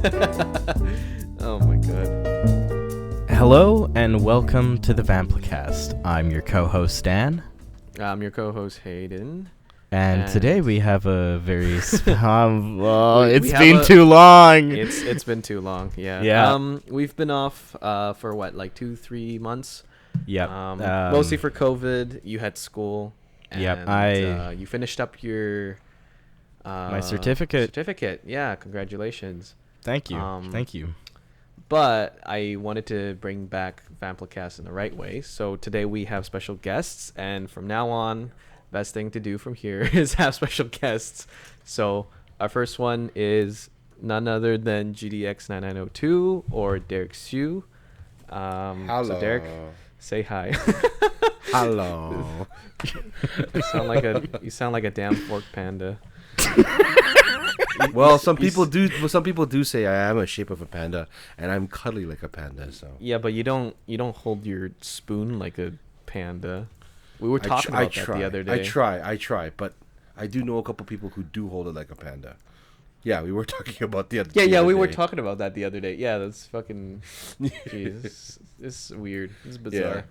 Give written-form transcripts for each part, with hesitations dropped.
Oh my god. Hello and welcome to the Vanpla. I'm your co-host Dan. I'm your co-host Hayden. And today we have a very it's we been have too long. It's been too long, yeah. Yeah. We've been off for what, like 2-3 months? Yep. Mostly for COVID. You had school. And, Yep. you finished up your my certificate. Yeah, congratulations. Thank you. Thank you. But I wanted to bring back Vanpla in the right way. So today we have special guests, and from now on, best thing to do from here is have special guests. So our first one is none other than Gdx9902 or Derick Siu. Hello. So Derick, say hi. Hello. You sound like a damn fork panda. Well, some people do say I am a shape of a panda, and I'm cuddly like a panda. So Yeah, but you don't hold your spoon like a panda. We were talking about that the other day. I try, but I do know a couple people who do hold it like a panda. Yeah, we were talking about the other. Yeah, we day. were talking about that the other day. Yeah, that's fucking. Jeez, it's weird. It's bizarre.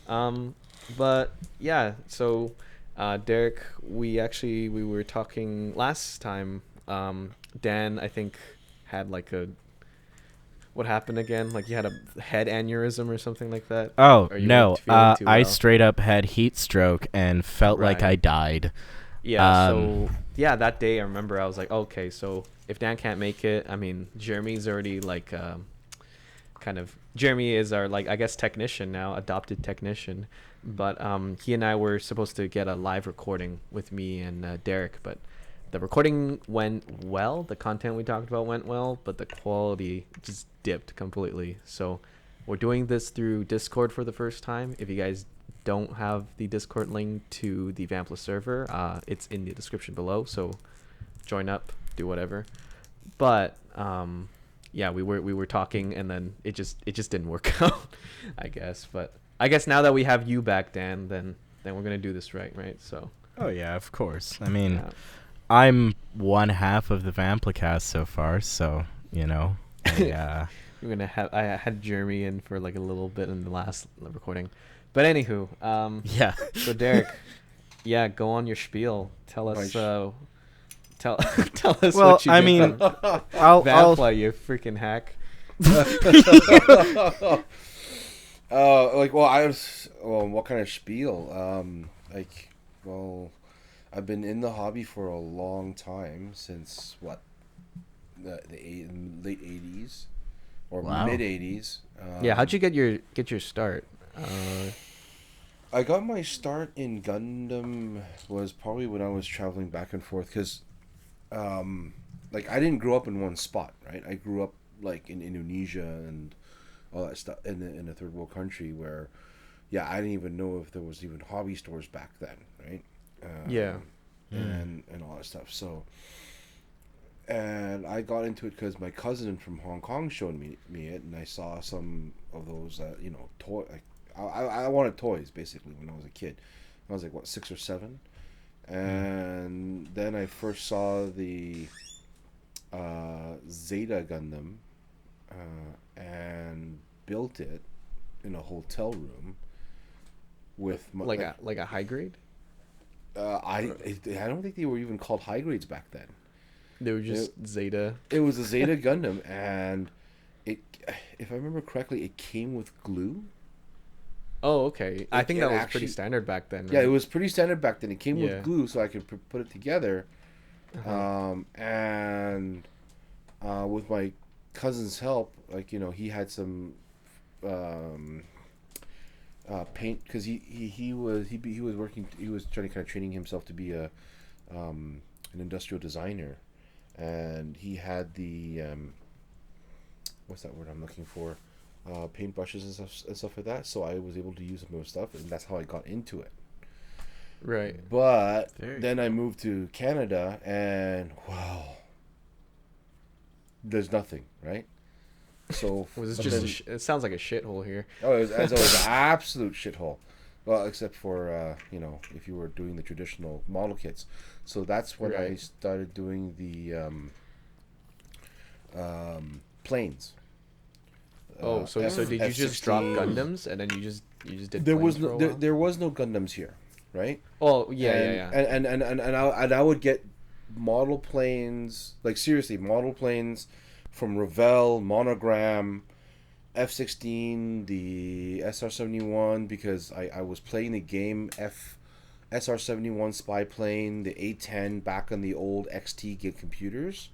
Yeah. But yeah, so, Derick, we were talking last time. Dan, I think, had like what happened again? Like you had a head aneurysm or something like that? Oh, Or you no. weren't feeling too I well? straight up had heat stroke and felt like Right. I died. Yeah, so yeah, that day I remember I was like, okay, so if Dan can't make it, I mean, Jeremy's already like Jeremy is our, like, I guess, technician now, adopted technician, but he and I were supposed to get a live recording with me and Derick, but the recording went well, the content we talked about went well, but the quality just dipped completely. So we're doing this through Discord for the first time. If you guys don't have the Discord link to the Vanpla server, it's in the description below, so join up, do whatever. But yeah, we were talking, and then it just didn't work out, I guess. But I guess now that we have you back, Dan, then we're gonna do this right? So Oh yeah, of course. I mean, yeah. I'm one half of the Vanpla so far, so you know. Yeah. I had Jeremy in for like a little bit in the last recording, but anywho, Yeah. so Derick, yeah, go on your spiel. Tell us, tell us Well, what you did. I mean, for I'll Vanpla, you freaking hack. what kind of spiel? I've been in the hobby for a long time, since the late 80s or Wow. mid 80s. Yeah, how'd you get your start? I got my start in Gundam was probably when I was traveling back and forth, because I didn't grow up in one spot, right? I grew up like in Indonesia and all that stuff in a third world country where, yeah, I didn't even know if there was even hobby stores back then, right? Yeah. And all that stuff. So, and I got into it because my cousin from Hong Kong showed me it, and I saw some of those, toy. I wanted toys basically when I was a kid. I was like 6 or 7, and then I first saw the Zeta Gundam, and built it in a hotel room with Like a high grade? I don't think they were even called high grades back then. They were just Zeta. It was a Zeta Gundam, and if I remember correctly, it came with glue. Oh, okay. I think that was pretty actually- standard back then. Yeah, right? it was pretty standard back then. It came Yeah. with glue, so I could put it together. Uh-huh. And with my cousin's help, he had some paint, because he was working. He was trying to kind of training himself to be an industrial designer, and he had the what's that word I'm looking for? Paintbrushes and stuff like that. So I was able to use some of his stuff, and that's how I got into it. Right. But There you then I moved to Canada, and wow, there's nothing, right? So Was but this then- just? It sounds like a shithole here. Oh, it was an absolute shithole. Well, except for if you were doing the traditional model kits. So that's when I Right. started doing the planes. Oh, so did you just drop Gundams and then you just did There planes was for a no while? there was no Gundams here, right? Oh yeah, and, yeah. and I would get model planes, like seriously, model planes from Revell, Monogram, F-16, the SR-71, because I was playing the game SR-71 spy plane, the A-10 back on the old XT computers,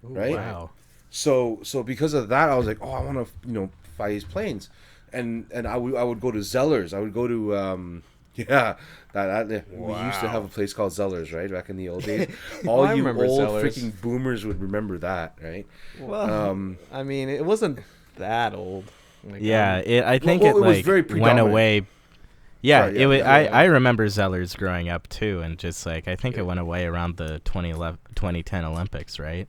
Ooh, right? Wow. So because of that, I was like, oh, I want to fly these planes, and I would go to Zellers. I would go to yeah, we used to have a place called Zellers, right, back in the old days. All I you remember old Zellers. freaking boomers would remember that, right? Well, I mean, it wasn't that old. Like, Yeah, I think well, it it was like very went predominant. away. Yeah, Sorry, it was. yeah. I remember Zellers growing up too, and just like I think it went away around the 2010 Olympics, right?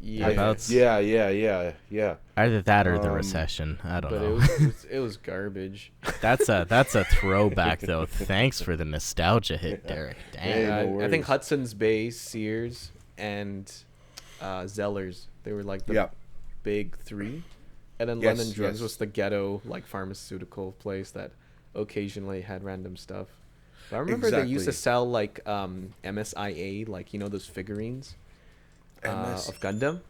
yeah, About- Yeah. Either that or the recession. I don't but know. it was garbage. That's a throwback though. Thanks for the nostalgia hit, Derek. Damn. Hey, no I worries. think Hudson's Bay, Sears, and Zellers. They were like the Yeah. big three. And then Yes, London Drugs yes. was the ghetto like pharmaceutical place that occasionally had random stuff. But I remember they used to Exactly. sell like MSIA, like those figurines MS. of Gundam.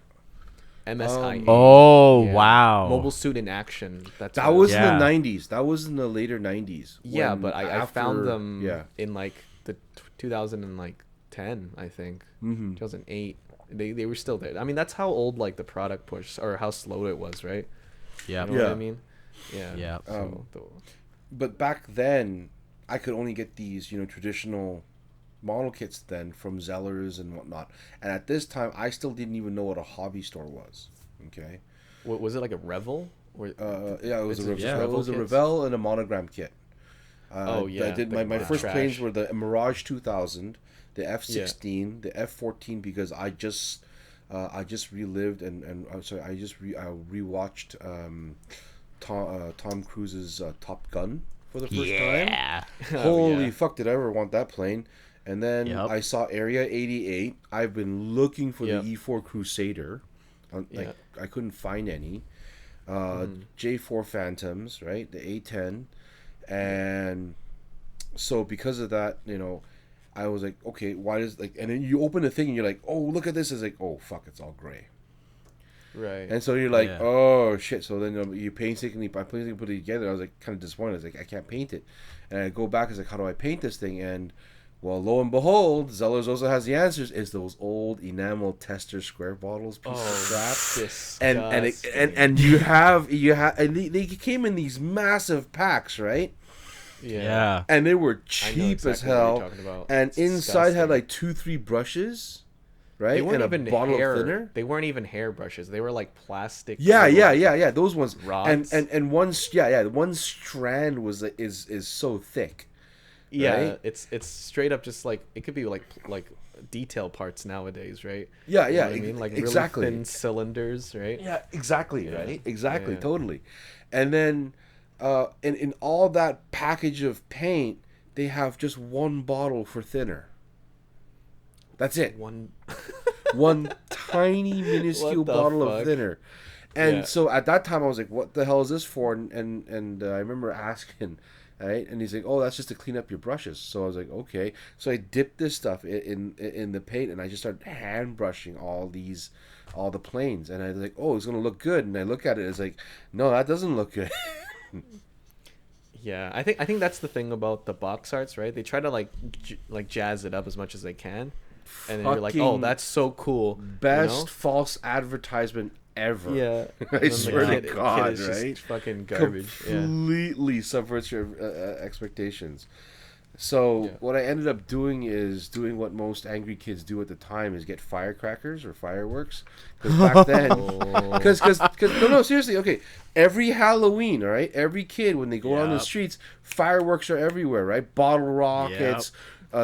MSIA. Oh Yeah. wow. Mobile Suit in Action. That's That what it was Yeah. in the 90s. That was in the later 90s. Yeah, when but I after- found them Yeah. in like the 2010, I think. Mm-hmm. 2008. They were still there. I mean, that's how old like the product push or how slow it was, right? Yeah. You know what Yeah. I mean? Yeah. Yeah. So, But back then, I could only get these, traditional model kits then from Zellers and whatnot. And at this time, I still didn't even know what a hobby store was. Okay. what was it, like a Revel? Or Yeah, it was It's a just Revell. It Revel was a kits? Revell and a Monogram kit. Oh, yeah, I did the my first trash. planes were the Mirage 2000, the F-16, the F-14 because I just relived and I'm sorry, I rewatched Tom Cruise's Top Gun for the first time. Yeah. Holy yeah. fuck, did I ever want that plane? And then Yep. I saw Area 88. I've been looking for Yep. the E4 Crusader. Yeah. I couldn't find any. J4 Phantoms, right? The A10. And so because of that, I was like, okay, why does and then you open the thing and you're like, oh, look at this. It's like, oh, fuck, it's all gray. Right. And so you're like, Yeah. oh shit. So then you painstakingly put it together. I was like kind of disappointed. I was like, I can't paint it. And I go back. I was like, how do I paint this thing? And well, lo and behold, Zellers also has the answers. Is those old enamel tester square bottles piece of crap. And you have and they came in these massive packs, right? Yeah. And they were I know cheap exactly as what you're hell. talking about. And It's inside had disgusting. like 2-3 brushes, right? They weren't and even a bottle hair. of thinner. They weren't even hair brushes. They were like plastic. Yeah, little- those ones. rods. And one one strand was is so thick. Yeah, right? it's straight up just like it could be like detail parts nowadays, right? Yeah, You know yeah, what I mean, like exactly. really thin cylinders, right? Yeah, exactly, Yeah. right? Exactly, Yeah. totally. And then in all that package of paint, they have just one bottle for thinner. That's it. One. One tiny minuscule What the bottle of fuck? thinner. And Yeah. so at that time I was like, what the hell is this for? And I remember asking, right? And he's like, oh, that's just to clean up your brushes. So I was like, okay. So I dipped this stuff in the paint and I just started hand brushing all the planes. And I was like, oh, it's going to look good. And I look at it, it's like, no, that doesn't look good. Yeah, I think that's the thing about the box arts, right? They try to like jazz it up as much as they can, and then you're like, oh, Fucking that's so cool. Best false advertisement ever. Yeah, I swear to God, is right? Just fucking garbage. Yeah. Completely subverts your expectations. So Yeah. what I ended up doing is doing what most angry kids do at the time is get firecrackers or fireworks. Because back then, because no seriously, okay, every Halloween, all right, every kid when they go on the Yep. streets, fireworks are everywhere, right? Bottle rockets,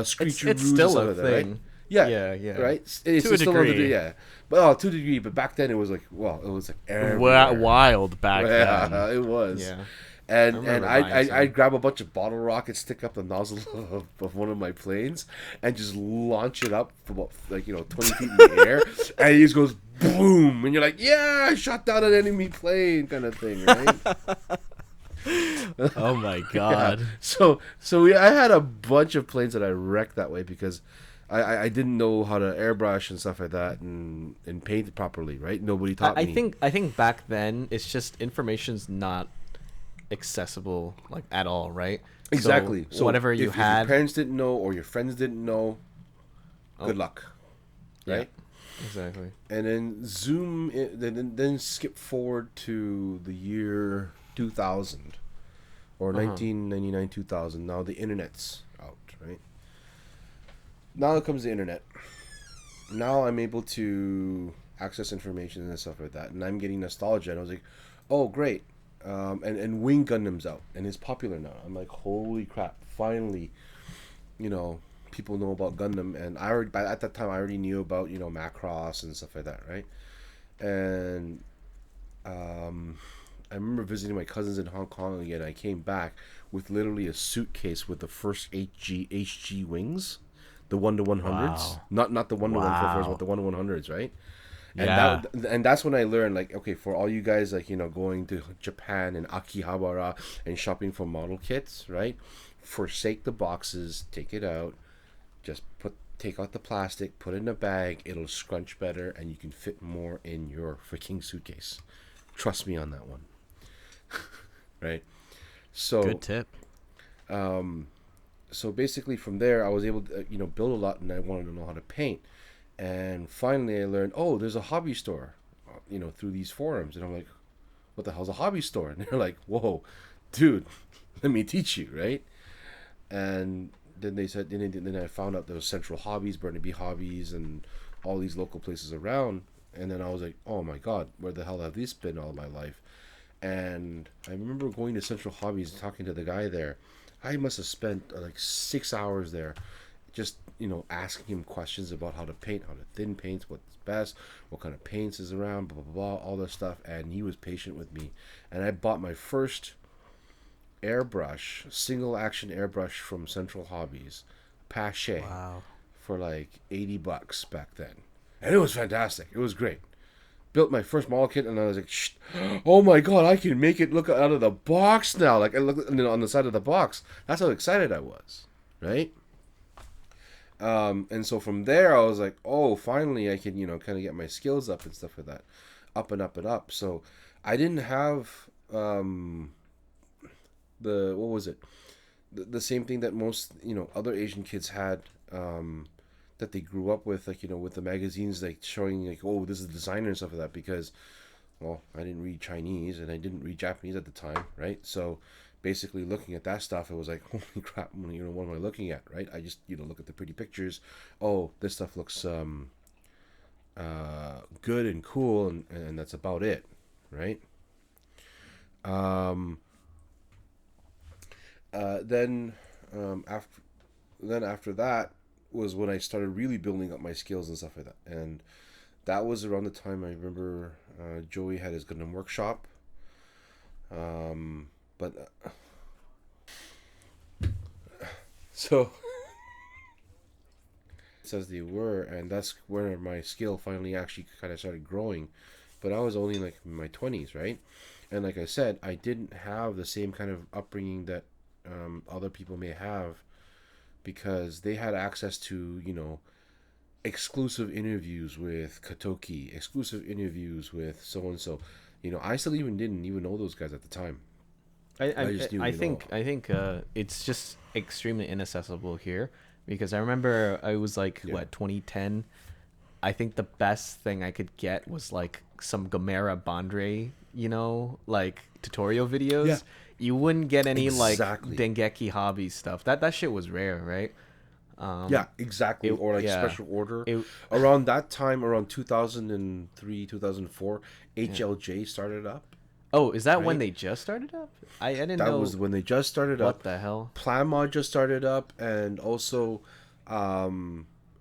screecher It's roos, still stuff a like that, right? thing. Yeah, Yeah. right. It's To a still degree. yeah, but to a degree. But back then it was like, well, it was like everywhere. Wild back Yeah, then. it was. Yeah. And remember buying some. I'd grab a bunch of bottle rockets, stick up the nozzle of one of my planes, and just launch it up for about, like, 20 feet in the air, and it just goes boom, and you're like, yeah, I shot down an enemy plane, kind of thing, right? Oh my god. Yeah. I had a bunch of planes that I wrecked that way because I didn't know how to airbrush and stuff like that and paint it properly, right? Nobody taught me. I think back then it's just information's not accessible like at all, right? Exactly. So whatever you if had, your parents didn't know or your friends didn't know, good luck, right? Yeah, exactly. And then skip forward to the year 2000 or 1999 2000. Now the internet's out, right? Now comes the internet. Now I'm able to access information and stuff like that, and I'm getting nostalgia. And I was like, oh great. And Wing Gundam's out and it's popular now. I'm like, holy crap! Finally, people know about Gundam, and at that time I already knew about Macross and stuff like that, right? And I remember visiting my cousins in Hong Kong again. I came back with literally a suitcase with the first HG wings, the 1-to-100s, Wow. not the 1-to-144s, Wow. but the 1-to-100s, right? And Yeah. and that's when I learned, like, okay, for all you guys, like, going to Japan and Akihabara and shopping for model kits, right? Forsake the boxes, take it out, just take out the plastic, put it in a bag, it'll scrunch better, and you can fit more in your freaking suitcase. Trust me on that one. Right? So Good tip. so basically from there I was able to build a lot, and I wanted to know how to paint. And finally I learned, oh, there's a hobby store, through these forums. And I'm like, what the hell's a hobby store? And they're like, whoa, dude, let me teach you, right? And then they said, then I found out there was Central Hobbies, Burnaby Hobbies, and all these local places around. And then I was like, oh my god, where the hell have these been all my life? And I remember going to Central Hobbies and talking to the guy there. I must have spent like 6 hours there, just asking him questions about how to paint, how to thin paint, what's best, what kind of paints is around, blah blah blah, all this stuff. And he was patient with me, and I bought my first airbrush, single action airbrush from Central Hobbies, Pache, Wow. for like $80 back then, and it was fantastic. It was great. Built my first model kit, and I was like, shh, oh my god, I can make it look out of the box now. Like, I look on the side of the box. That's how excited I was, right? And so from there I was like, oh, finally I can kind of get my skills up and stuff like that, up and up and up. So I didn't have the what was it, the same thing that most other Asian kids had, that they grew up with, like with the magazines, like showing like, oh, this is the designer and stuff like that, because well, I didn't read Chinese and I didn't read Japanese at the time, right? So basically looking at that stuff, it was like, holy crap, what am I looking at, right? I just look at the pretty pictures. Oh, this stuff looks good and cool, and that's about it, right? Then after that was when I started really building up my skills and stuff like that. And that was around the time I remember Joey had his Gundam workshop. But so as they were, and that's where my skill finally actually kind of started growing. But I was only like in my 20s, right? And like I said, I didn't have the same kind of upbringing that other people may have, because they had access to exclusive interviews with Katoki, exclusive interviews with so and so. I still didn't even know those guys at the time. I think it's just extremely inaccessible here, because I remember I was like 2010. I think the best thing I could get was like some Gamera Bandre, like tutorial videos. Yeah. You wouldn't get any Exactly. like Dengeki hobby stuff. That shit was rare, right? Yeah, exactly. Or like Special Order. Around that time, around 2003, 2004, HLJ started up. Oh, is that when Right? they just started up? I didn't That know. was when they just started What up. the hell? Plan Mod just started up, and also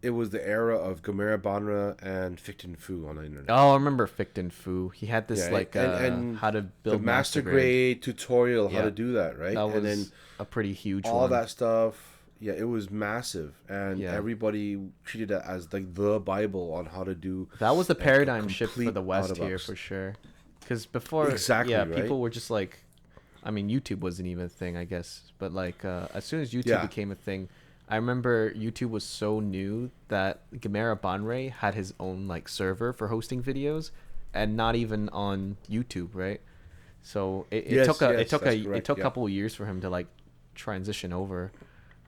it was the era of Gamera Banra and Fichtenfoo on the internet. Oh, I remember Fichtenfoo. He had this Yeah, and how to build the master grade tutorial how to do that, right? That was and then a pretty huge all one. that stuff. Yeah, it was massive, and everybody treated it as like the Bible on how to do. That was the paradigm shift for the West here for sure. Because before, people were just like, I mean, YouTube wasn't even a thing, I guess. But like, as soon as YouTube became a thing, I remember YouTube was so new that Gamera Banre had his own like server for hosting videos, and not even on YouTube, right? So it took a couple of years for him to like transition over.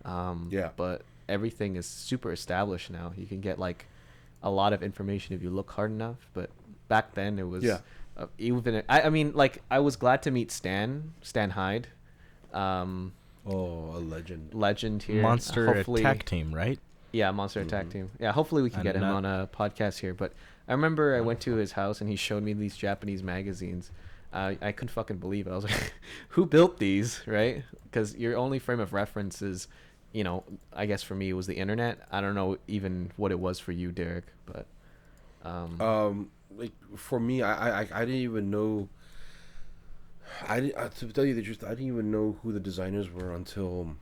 But everything is super established now. You can get like a lot of information if you look hard enough. But back then it was even. I mean, like I was glad to meet Stan Hyde. A legend here. Monster Attack Team, right? Yeah, Monster Attack Team. Yeah, hopefully we can get him on a podcast here. But I remember I went to his house and he showed me these Japanese magazines. I couldn't fucking believe it. I was like, who built these, right? Because your only frame of reference is, you know, I guess for me it was the internet. I don't know even what it was for you, Derek, but like for me, I didn't even know. To tell you the truth, I didn't even know who the designers were until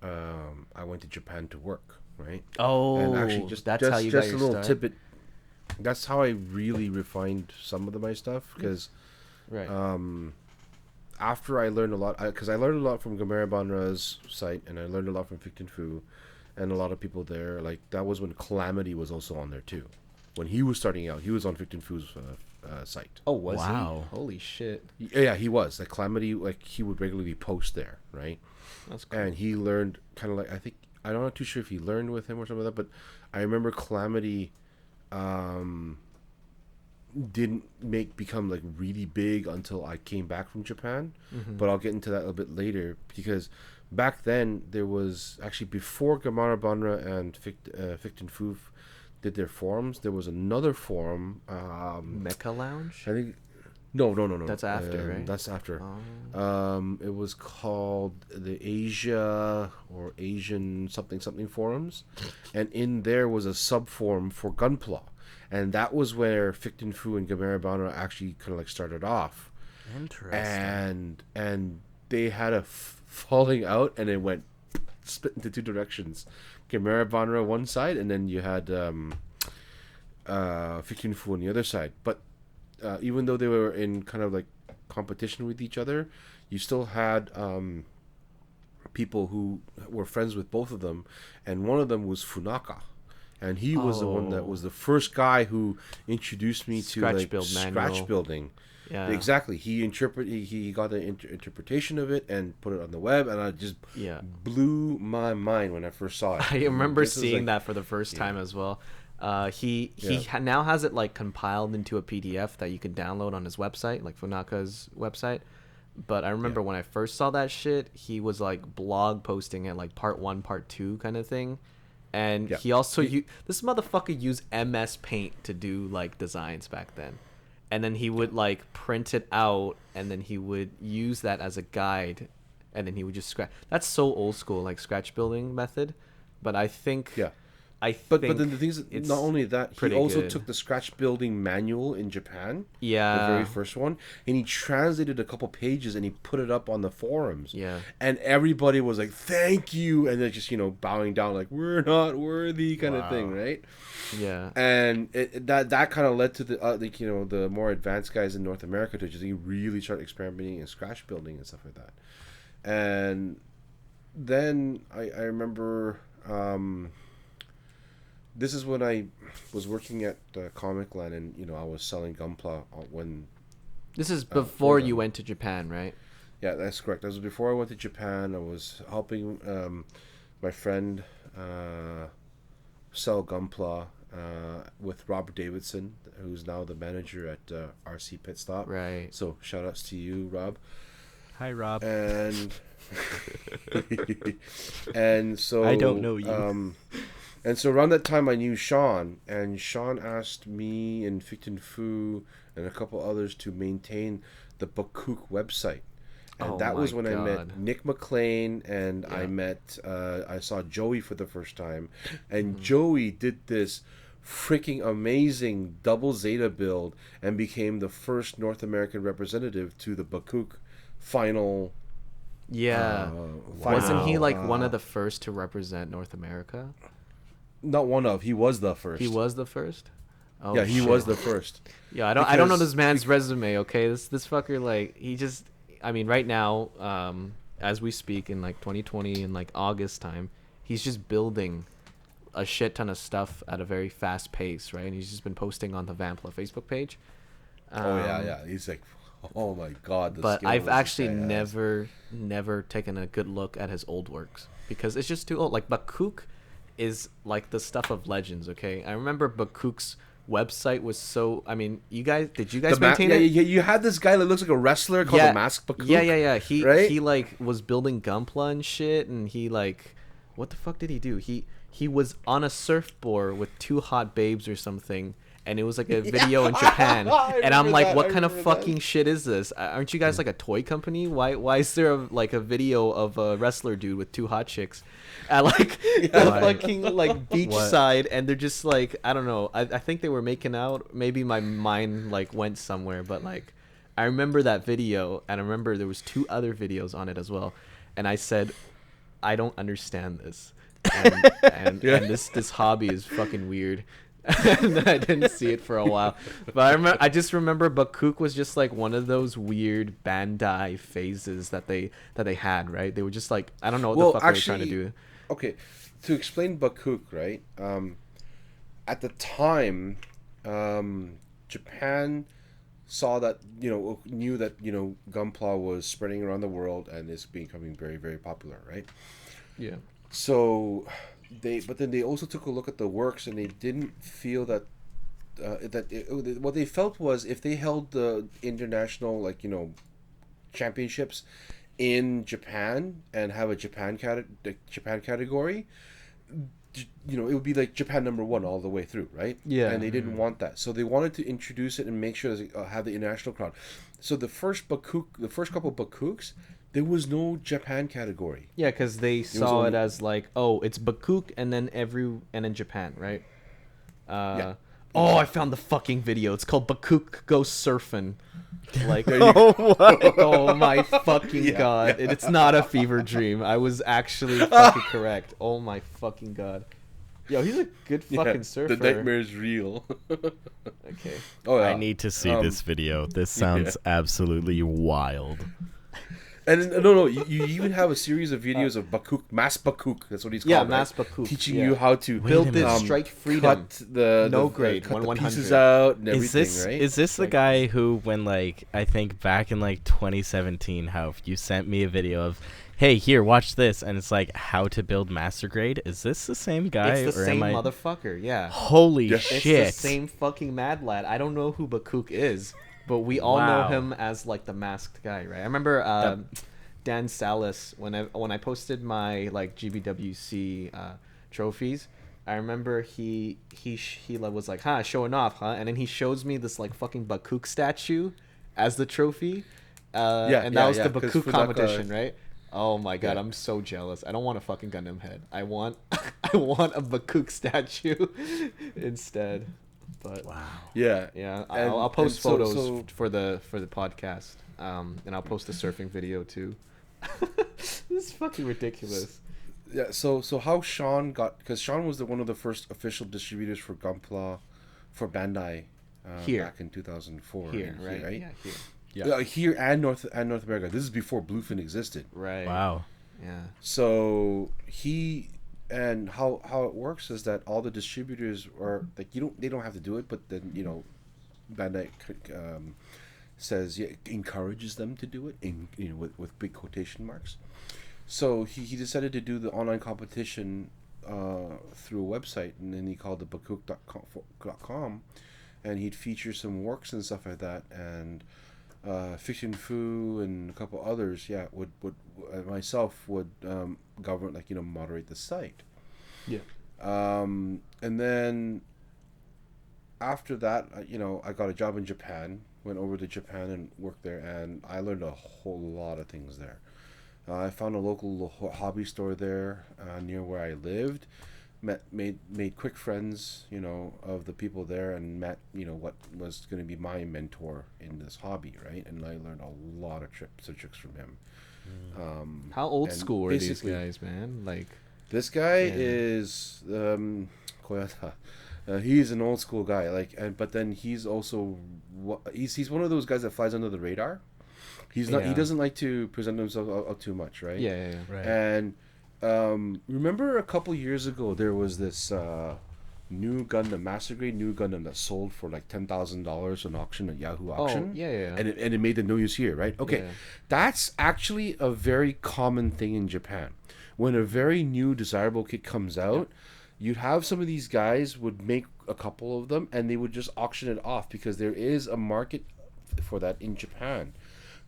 I went to Japan to work, right? Oh, and actually that's how you got your a little start? tidbit. That's how I really refined some of my stuff, because after I learned a lot, because I learned a lot from Gamera Banra's site, and I learned a lot from Fichtenfoo, and a lot of people there. Like that was when Calamity was also on there too. When he was starting out, he was on Fichtenfoo's site. Oh, was he? Holy shit! Yeah, he was. Like Calamity, like he would regularly post there, right? That's cool. And he learned kind of like, I think, I'm not too sure if he learned with him or something like that, but I remember Calamity didn't become like really big until I came back from Japan. But I'll get into that a little bit later, because back then there was actually, before Gamera Banra and Fichtenfoo did their forums, there was another forum, Mecha Lounge. I think no. That's after, right? That's after. It was called the Asia or Asian something forums, and in there was a sub forum for Gunpla, and that was where Fichtenfoo and Gamera Banra actually kind of like started off. Interesting. And they had a falling out, and it went split into two directions. Gamera Banra one side, and then you had Fichtenfoo on the other side. But even though they were in kind of like competition with each other, you still had people who were friends with both of them, and one of them was Funaka, and he was the one that was the first guy who introduced me to like scratch building. Yeah, exactly. He got the interpretation of it and put it on the web, and I just blew my mind when I first saw it. I remember seeing that for the first time as well. He now has it like compiled into a PDF that you can download on his website, like Funaka's website. But I remember when I first saw that shit, he was like blog posting it, like part 1, part 2 kind of thing. And he also this motherfucker used MS Paint to do like designs back then. And then he would like print it out, and then he would use that as a guide, and then he would just scratch. That's so old school, like scratch building method. But I think But then the thing is, not only that, he also good. took the scratch building manual in Japan, the Yeah. very first one, and he translated a couple pages and he put it up on the forums. Yeah. And everybody was like, "Thank you," and they're just bowing down like, "We're not worthy," kind of thing, right? Yeah. And that kind of led to the the more advanced guys in North America to just really start experimenting in scratch building and stuff like that. And then I remember. This is when I was working at Comic Land, and I was selling Gunpla when. This is before you went to Japan, right? Yeah, that's correct. That was before I went to Japan. I was helping my friend sell Gunpla with Robert Davidson, who's now the manager at RC Pit Stop. Right. So shout outs to you, Rob. Hi, Rob. And and so I don't know you. And so around that time, I knew Sean, and Sean asked me and Fichtenfoo and a couple others to maintain the BAKUC website. and Oh that was my when I God. met Nick McLean, and Yeah. I saw Joey for the first time, and Mm-hmm. Joey did this freaking amazing double Zeta build and became the first North American representative to the BAKUC final. Yeah. Wasn't he Final. like one of the first to represent North America? Not one of. He was the first. He was the first. Oh, Yeah, he shit. was the first. Yeah, I don't know Because- this man's resume. Okay, this fucker, like, he just. I mean, right now, as we speak in like 2020 in like August time, he's just building a shit ton of stuff at a very fast pace, right? And he's just been posting on the Vanpla Facebook page. Oh yeah. He's like, oh my God. The But skills I've this actually guy has. never taken a good look at his old works because it's just too old. Like BAKUC is like the stuff of legends. Okay, I remember BAKUC's website was so. I mean, you guys maintain it? Yeah, you had this guy that looks like a wrestler called the Masked BAKUC. Yeah. right? He like was building Gunpla and shit, and he like, what the fuck did he do? He was on a surfboard with two hot babes or something, and it was like a video in Japan. And I'm like, what kind of fucking shit is this? Aren't you guys like a toy company? Why is there like a video of a wrestler dude with two hot chicks at like the fucking like beachside, and they're just like, I don't know. I think they were making out. Maybe my mind like went somewhere, but like I remember that video, and I remember there was two other videos on it as well, and I said, I don't understand this. And this hobby is fucking weird. And I didn't see it for a while, but I just remember BAKUC was just like one of those weird Bandai phases that they had, right? They were just like, I don't know what the fuck they were trying to do. Okay, to explain BAKUC, right? At the time, Japan saw that, knew that, Gunpla was spreading around the world and is becoming very, very popular, right? Yeah. So but then they also took a look at the works, and they didn't feel that what they felt was if they held the international championships in Japan and have a Japan category, it would be like Japan #1 all the way through, right? Yeah. And they didn't want that, so they wanted to introduce it and make sure they have the international crowd. So the first couple BAKUCs, there was no Japan category. Yeah, because they saw only- it as like, oh, it's BAKUC and then Japan, right? Yeah. Oh, I found the fucking video. It's called BAKUC Goes Surfing. Like, oh my fucking god. It's not a fever dream. I was actually fucking correct. Oh my fucking god. Yo, he's a good fucking surfer. The nightmare is real. Okay. Oh yeah. I need to see this video. This sounds absolutely wild. And no, you even have a series of videos of BAKUC, Mass BAKUC. That's what he's called. Yeah, right? Mass BAKUC, teaching yeah. you how to Build this, um, strike freedom. cut the No the, grade, cut the 1/100. pieces out and everything. Is this the guy who, when I think back in 2017, how you sent me a video of, hey, here, watch this, and it's like how to build master grade? Is this the same guy? It's the or same am I... motherfucker, yeah. Holy Yeah. shit! It's the same fucking mad lad. I don't know who BAKUC is, but we all know Wow. him as like the masked guy, right? I remember Dan Salas when I posted my like GBWC trophies. I remember he was like, showing off, huh? And then he shows me this like fucking BAKUC statue as the trophy. And that was the 'cause BAKUC Funaka- competition, right? Oh my god, Yeah. I'm so jealous. I don't want a fucking Gundam head. I want a BAKUC statue instead. But Wow. Yeah. yeah, And- I'll post and so- photos so- for the podcast. And I'll post a surfing video too. This is fucking ridiculous. Yeah. So how Sean got, because Sean was one of the first official distributors for Gunpla, for Bandai, Here. back in 2004. Here, and right? right? Yeah, here. Yeah. Here and North America. This is before Bluefin existed. Right. Wow. Yeah. So and how it works is that all the distributors are like, they don't have to do it, but then Bandai says encourages them to do it with big quotation marks. So he decided to do the online competition through a website, and then he called it BAKUC.com, and he'd feature some works and stuff like that, and Fichtenfoo and a couple others, would myself would moderate the site. Yeah. And then after that, I got a job in Japan Went over to Japan and worked there, and I learned a whole lot of things there. I found a local hobby store there near where I lived. Made quick friends, of the people there, and met, what was going to be my mentor in this hobby, right? And I learned a lot of tricks from him. How old school were these guys, man? Like, this guy is Koyata. He's an old school guy, but then he's also he's one of those guys that flies under the radar. He's not. He doesn't like to present himself out too much, right? Yeah. Right. And remember a couple years ago there was this new Gundam, Master Grade new Gundam that sold for like $10,000 on auction at Yahoo Auction. Oh, yeah. And it made the news here, right? Okay, that's actually a very common thing in Japan. When a very new desirable kit comes out, you'd have some of these guys would make a couple of them, and they would just auction it off because there is a market for that in Japan.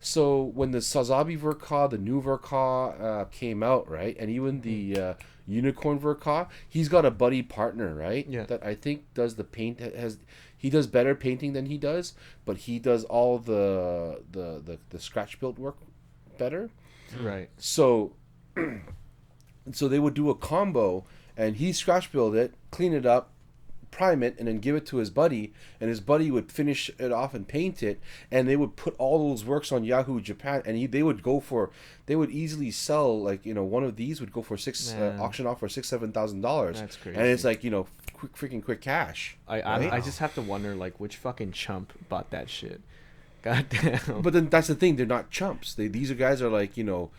So when the Sazabi Verka, the new Verka came out, right, and even the Unicorn Verka, he's got a buddy partner, right? Yeah. That I think does the paint. He does better painting than he does, but he does all the scratch built work better. Right. So they would do a combo, and he scratch build it, clean it up, prime it, and then give it to his buddy, and his buddy would finish it off and paint it, and they would put all those works on Yahoo Japan, and they would easily sell, like, one of these would go for auction off for $6,000-$7,000. That's crazy. And it's like, quick cash. I just have to wonder, like, which fucking chump bought that shit. God damn. But then that's the thing, they're not chumps. These guys are like, to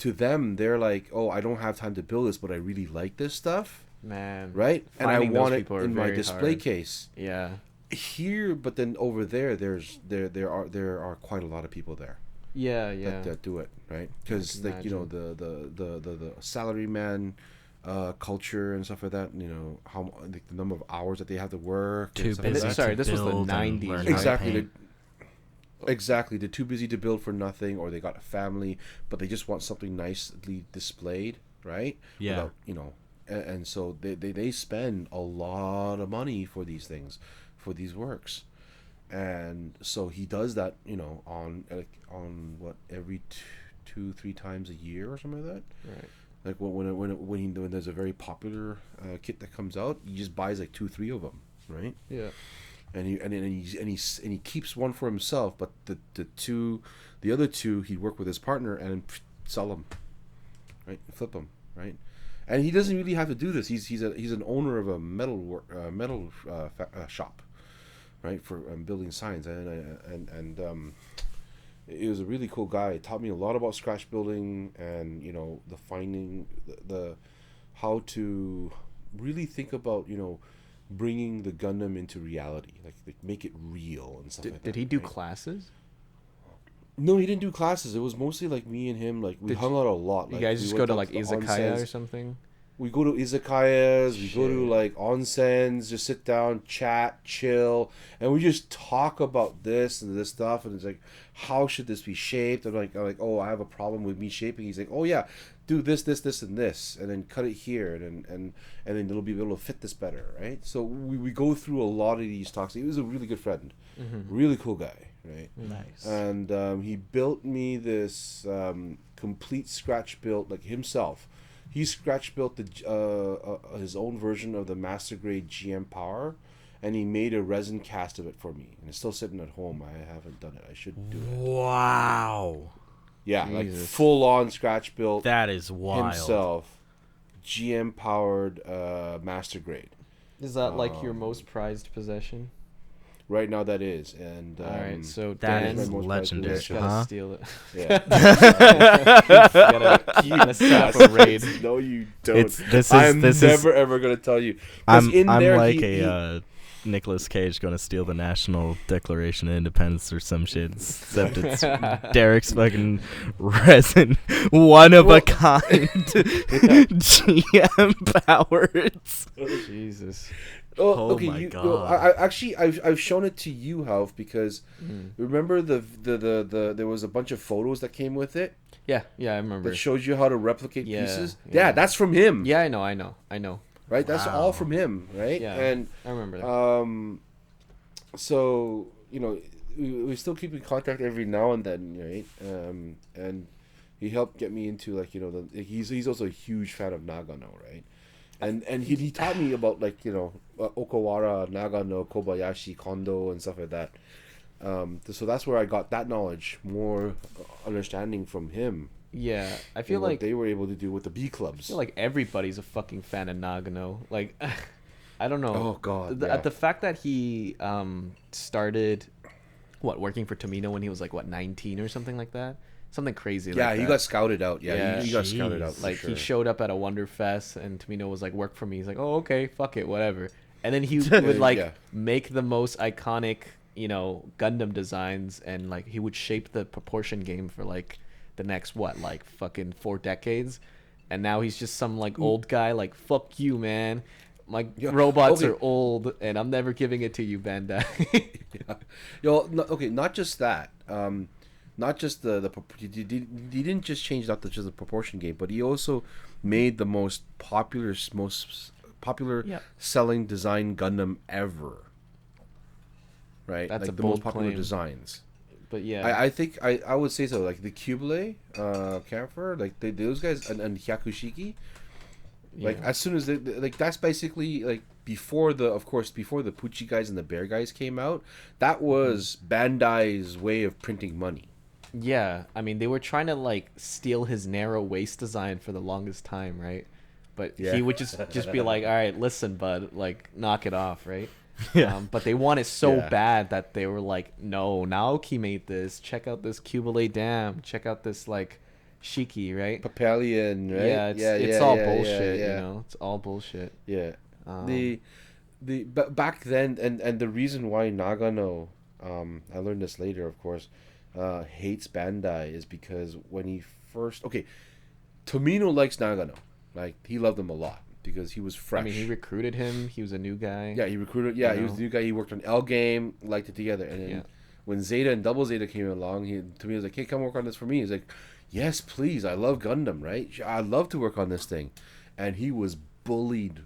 them, they're like, oh, I don't have time to build this, but I really like this stuff. Man, right? And I want it in my display hard. case. Yeah. Here, but then over there, there are quite a lot of people there. Yeah. That do it, right? Because the salaryman culture and stuff like that. How the number of hours that they have to work. Too busy. Sorry, this was the 90s. Exactly. Exactly. They're too busy to build for nothing, or they got a family, but they just want something nicely displayed, right? Yeah. Without, and so they spend a lot of money for these things, for these works, and so he does that, on what, every 2-3 times a year or something like that. Right. Like when there's a very popular kit that comes out, he just buys like 2-3 of them, right? Yeah. And he keeps one for himself, but the other two he'd work with his partner and sell them, right? And flip them, right? And he doesn't really have to do this. He's an owner of a metal shop, right, for building signs, and he was a really cool guy. He taught me a lot about scratch building, and the finding the how to really think about bringing the Gundam into reality, like make it real and stuff like that. Did he do right? classes? No, he didn't do classes. It was mostly like me and him. Like we hung out a lot. You guys just go to like izakaya or something? We go to izakayas. Shit. We go to like onsens. Just sit down, chat, chill, and we just talk about this and this stuff. And it's like, how should this be shaped? I'm like, oh, I have a problem with me shaping. He's like, oh yeah, do this, and this, and then cut it here, and then it'll be able to fit this better, right? So we go through a lot of these talks. He was a really good friend, really cool guy, right? Nice. And he built me this complete scratch built, like himself. He scratch built his own version of the Master Grade GM Power, and he made a resin cast of it for me. And it's still sitting at home. I haven't done it. I should do it. Wow. Yeah, Jesus. like full on scratch built. That is wild. Himself, GM powered Master Grade. Is that like your most prized possession? Right now, that is, and All right, so that Dan, is my most legendary. prized gotta Huh? steal it. Yeah. You gotta set up a raid. No, you don't. I'm never ever gonna tell you. 'Cause I'm there like he- Nicolas Cage going to steal the National Declaration of Independence or some shit, except it's Derek's fucking resin, one of a kind, GM powered. Jesus. Oh okay, my well, God. I've shown it to you, Half, because remember the there was a bunch of photos that came with it Yeah, I remember. that shows you how to replicate Yeah, pieces. yeah. Yeah, that's from him. Yeah, I know. Right, that's Wow. all from him. Right, Yeah, and I remember that. so we still keep in contact every now and then, right? And he helped get me into like he's also a huge fan of Nagano, right? And he taught me about like Okawara, Nagano, Kobayashi, Kondo, and stuff like that. So that's where I got that knowledge, more understanding from him. Yeah, I feel what like they were able to do with the B I clubs. feel like everybody's a fucking fan of Nagano. Like, I don't know. Oh god, The fact that he started working for Tomino when he was like 19 or something like that, something crazy. Yeah, like he that. got scouted out. Yeah, Yeah. he got scouted out. Jeez. For Like sure. he showed up at a Wonderfest and Tomino was like, work for me. He's like, oh okay, fuck it, whatever. And then he would like Yeah. make the most iconic Gundam designs, and like he would shape the proportion game for like the next like fucking 4 decades. And now he's just some like old guy, like fuck you, man. My robots are old, and I'm never giving it to you, Bandai. Yeah. Okay, not just that. Not just he didn't just change not just the proportion game, but he also made the most popular Yep. selling design Gundam ever. Right, That's like a the bold most popular claim. designs. But yeah, I think I would say so. Like the Cubele, Camphor, like those guys, and Hyakushiki. Like yeah. as soon as that's basically like before the Pucci guys and the Bear guys came out, that was Bandai's way of printing money. Yeah, I mean, they were trying to like steal his narrow waist design for the longest time, right? But Yeah. he would just be like, "All right, listen, bud, like knock it off, right?" Yeah. But they want it so Yeah. bad that they were like, "No, Naoki made this. Check out this Cubele Dam. Check out this like Shiki, right?" Papalian, right? Yeah, it's all yeah, bullshit. yeah. It's all bullshit. Yeah. Um, But back then, and the reason why Nagano, I learned this later, of course, hates Bandai is because when he first Tomino likes Nagano, like he loved him a lot because he was fresh. I mean, he recruited him. He was a new guy. Yeah, he recruited. Yeah, You he was know? the new guy. He worked on L Game, liked it together, and then Yeah. when Zeta and Double Zeta came along, Tomino was like, "Hey, come work on this for me." He's like, "Yes, please. I love Gundam, right? I'd love to work on this thing," and he was bullied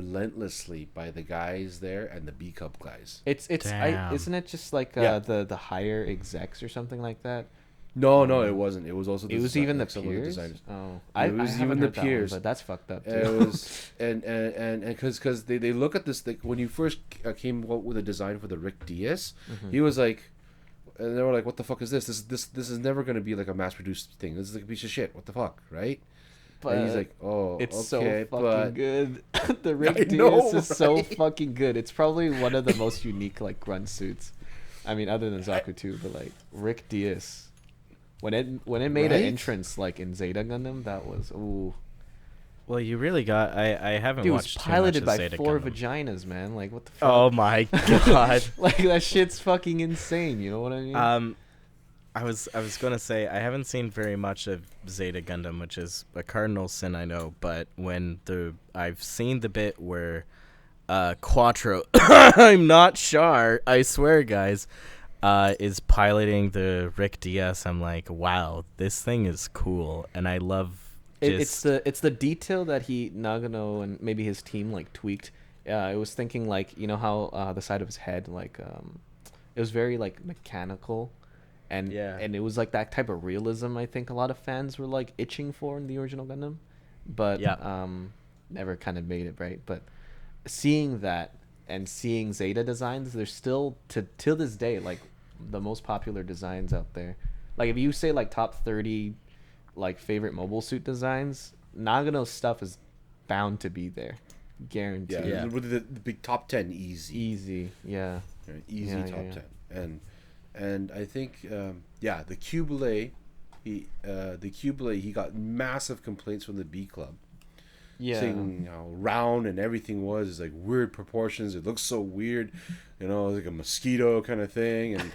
relentlessly by the guys there and the B Cup guys. Damn. Isn't it just like Yeah. the higher execs or something like that? No, it wasn't. It was also It was even the some of peers. designers. Oh, It was I even haven't the heard that one, peers. but that's fucked up too. It was and because they look at this, like, when you first came out with a design for the Rick Diaz, he was like, and they were like, "What the fuck is this? This is never going to be like a mass produced thing. This is like a piece of shit. What the fuck, right?" But and he's like, "Oh, it's okay, so fucking but good. The Rick I Diaz know, is so right? fucking good. It's probably one of the most unique like grunt suits. I mean, other than Zaku too, but like Rick Diaz, when it made an Right? entrance like in Zeta Gundam, that was ooh. Well, you really got. I haven't Dude, it was watched piloted too much by of Zeta 4 Gundam. vaginas, man. Like what the fuck? Oh my god. Like that shit's fucking insane. You know what I mean? I was gonna say I haven't seen very much of Zeta Gundam, which is a cardinal sin, I know. But I've seen the bit where Quattro, I'm not sure, I swear, guys, is piloting the Rick DS. I'm like, wow, this thing is cool, and I love. It's the detail that Nagano and maybe his team like tweaked. I was thinking like how the side of his head like it was very like mechanical, and and it was like that type of realism I think a lot of fans were like itching for in the original Gundam, but never kind of made it right. But seeing that and seeing Zeta designs, they're still till this day like the most popular designs out there. Like if you say like top 30 like favorite mobile suit designs, Nagano's stuff is bound to be there, guaranteed. yeah, the big top 10 easy, Yeah. right? Easy Yeah, top yeah. 10, and I think the Cubele, he got massive complaints from the B Club. Yeah. Saying round and everything was like weird proportions. It looks so weird, like a mosquito kind of thing, and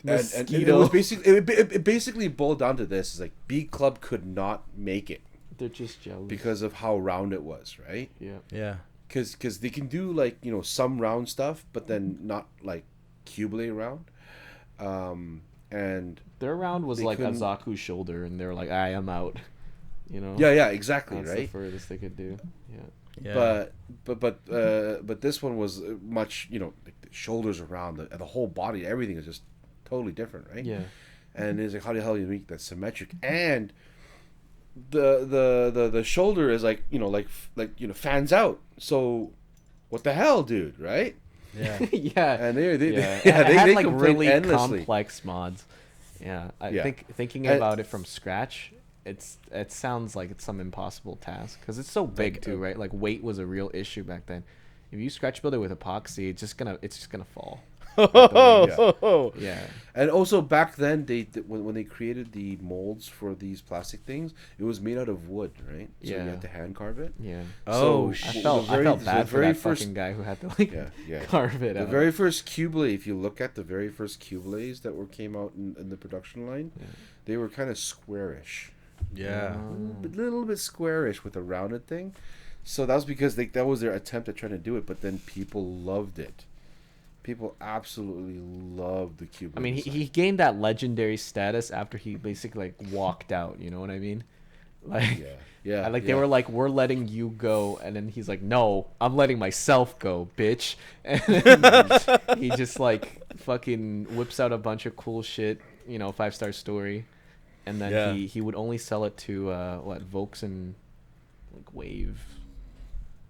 and it was basically it basically boiled down to this: is like B Club could not make it They're just jealous. because of how round it was, right? Yeah. Because they can do like some round stuff, but then not like Cubele round, and Their round was they like a couldn't- Zaku's shoulder, and they were like, "I am out." yeah, exactly, That's right. the furthest they could do. Yeah. Yeah. But this one was much, like the shoulders around the whole body, everything is just totally different, right? Yeah. And it's like, how the hell do you make that symmetric? And the shoulder is like, fans out. So what the hell, dude, right? Yeah. Yeah. And they It they had like complain really endlessly. complex mods. Yeah, I Yeah. think thinking And- about it from scratch, it sounds like it's some impossible task because it's so big too, right? Like weight was a real issue back then. If you scratch build it with epoxy, it's just gonna fall. Yeah. And also back then, when they created the molds for these plastic things, it was made out of wood, right? So you Yeah. had to hand carve it. Yeah. Oh, So I the felt very- bad the for very that first- fucking guy who had to like Yeah. carve it The out. very first Cublade, if you look at the very first Cublays that came out in the production line, Yeah. they were kind of squarish. Yeah. A little bit squarish with a rounded thing. So that was because that was their attempt at trying to do it, but then people loved it. People absolutely loved the Cublade. I mean, design. he gained that legendary status after he basically like walked out. You know what I mean? Like, Yeah. like they were like, "We're letting you go," and then he's like, "No, I'm letting myself go, bitch." And then he just like fucking whips out a bunch of cool shit, 5-star story, and then Yeah. he would only sell it to Volks and like Wave.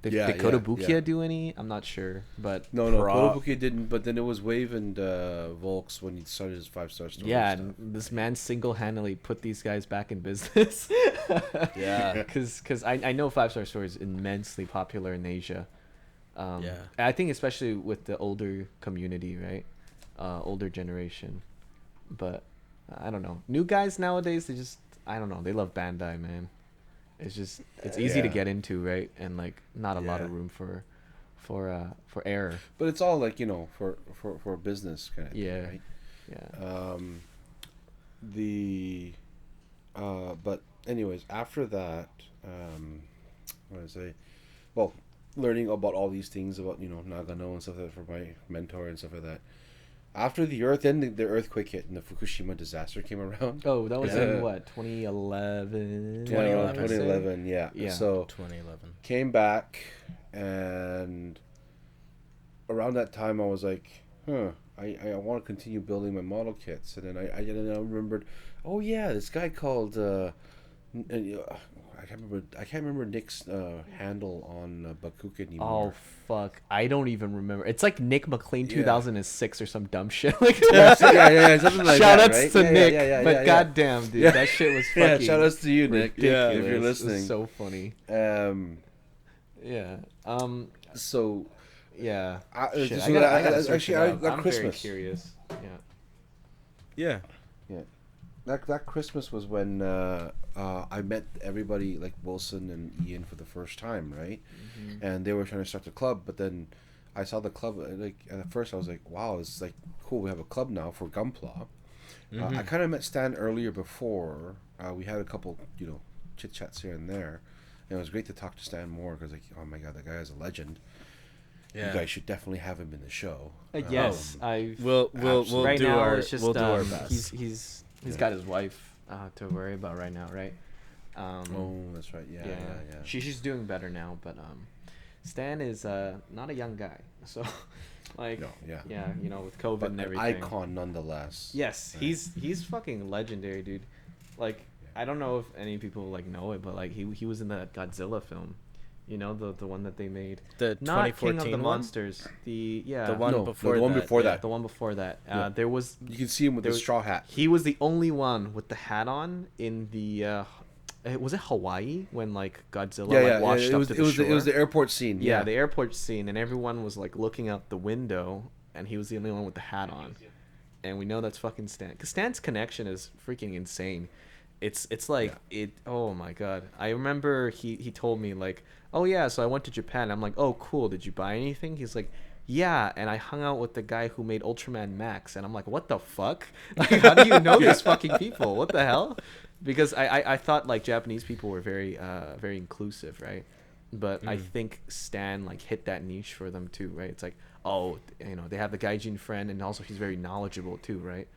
Did Kotobukiya do any? I'm not sure, but No, Pro- Kotobukiya didn't, but then it was Wave and Volks when he started his 5-star story. yeah, and and this man single-handedly put these guys back in business. Yeah. Because I know 5-star story is immensely popular in Asia. Yeah. I think especially with the older community, right? Older generation. But I don't know. New guys nowadays, I don't know. They love Bandai, man. It's easy to Yeah. get into, right? And like not a lot of Yeah. room for error. But it's all like, for business kind of Yeah. thing, Yeah. right? But anyways, after that, what did I say? Well, learning about all these things about, Nagano and stuff like that for my mentor and stuff like that. After the the earthquake hit and the Fukushima disaster came around. Oh, that was Yeah. in what, 2011? 2011, yeah. Yeah. So 2011. came back, and around that time I was like, I want to continue building my model kits. And then I remembered, oh yeah, this guy called I can't remember Nick's handle on BAKUC anymore. Oh fuck! I don't even remember. It's like Nick McLean Yeah. 2006 or some dumb shit like yeah, that. something like Shout that, outs right? to Yeah, Nick, yeah, but yeah. goddamn, dude, Yeah. that shit was Yeah, fucking shout outs to you, Nick, ridiculous. if you're It listening. was so funny. Yeah. So Yeah. I Shit, so gotta I search it actually, up. that I'm Christmas. very curious. Yeah. Yeah. That Christmas was when I met everybody like Wilson and Ian for the first time, right? Mm-hmm. And they were trying to start the club, but then I saw the club. Like at first, I was like, "Wow, it's like cool. We have a club now for Gunpla." I kind of met Stan earlier before. We had a couple, chit chats here and there, and it was great to talk to Stan more because, like, oh my god, that guy is a legend. Yeah. You guys should definitely have him in the show. Yes, I. We'll right do now our it's just we'll do our best. he's got his wife to worry about right now, right? Oh, that's right. Yeah. She's doing better now, but Stan is not a young guy, so like No, yeah. with COVID But and an everything. icon nonetheless. Yes, Right. he's fucking legendary, dude. Like I don't know if any people like know it, but like he was in that Godzilla film, the one that they made. The Not 2014 King of the one? Monsters. The one No, before the one that, before yeah. that. The one before that. Yeah. There was You can see him with There the was- straw hat. he was the only one with the hat on in the was it Hawaii when like Godzilla washed It up was to it the was shore? it was the airport scene. Yeah, the airport scene, and everyone was like looking out the window, and he was the only one with the hat on. And we know that's fucking Stan, because Stan's connection is freaking insane. It's like oh my god. I remember he told me like, oh yeah, so I went to Japan. I'm like, oh cool, did you buy anything? He's like, yeah, and I hung out with the guy who made Ultraman Max, and I'm like, what the fuck? Like, how do you know these fucking people? What the hell? Because I thought like Japanese people were very very inclusive, right? But I think Stan like hit that niche for them too, right? It's like, oh, they have the gaijin friend, and also he's very knowledgeable too, right?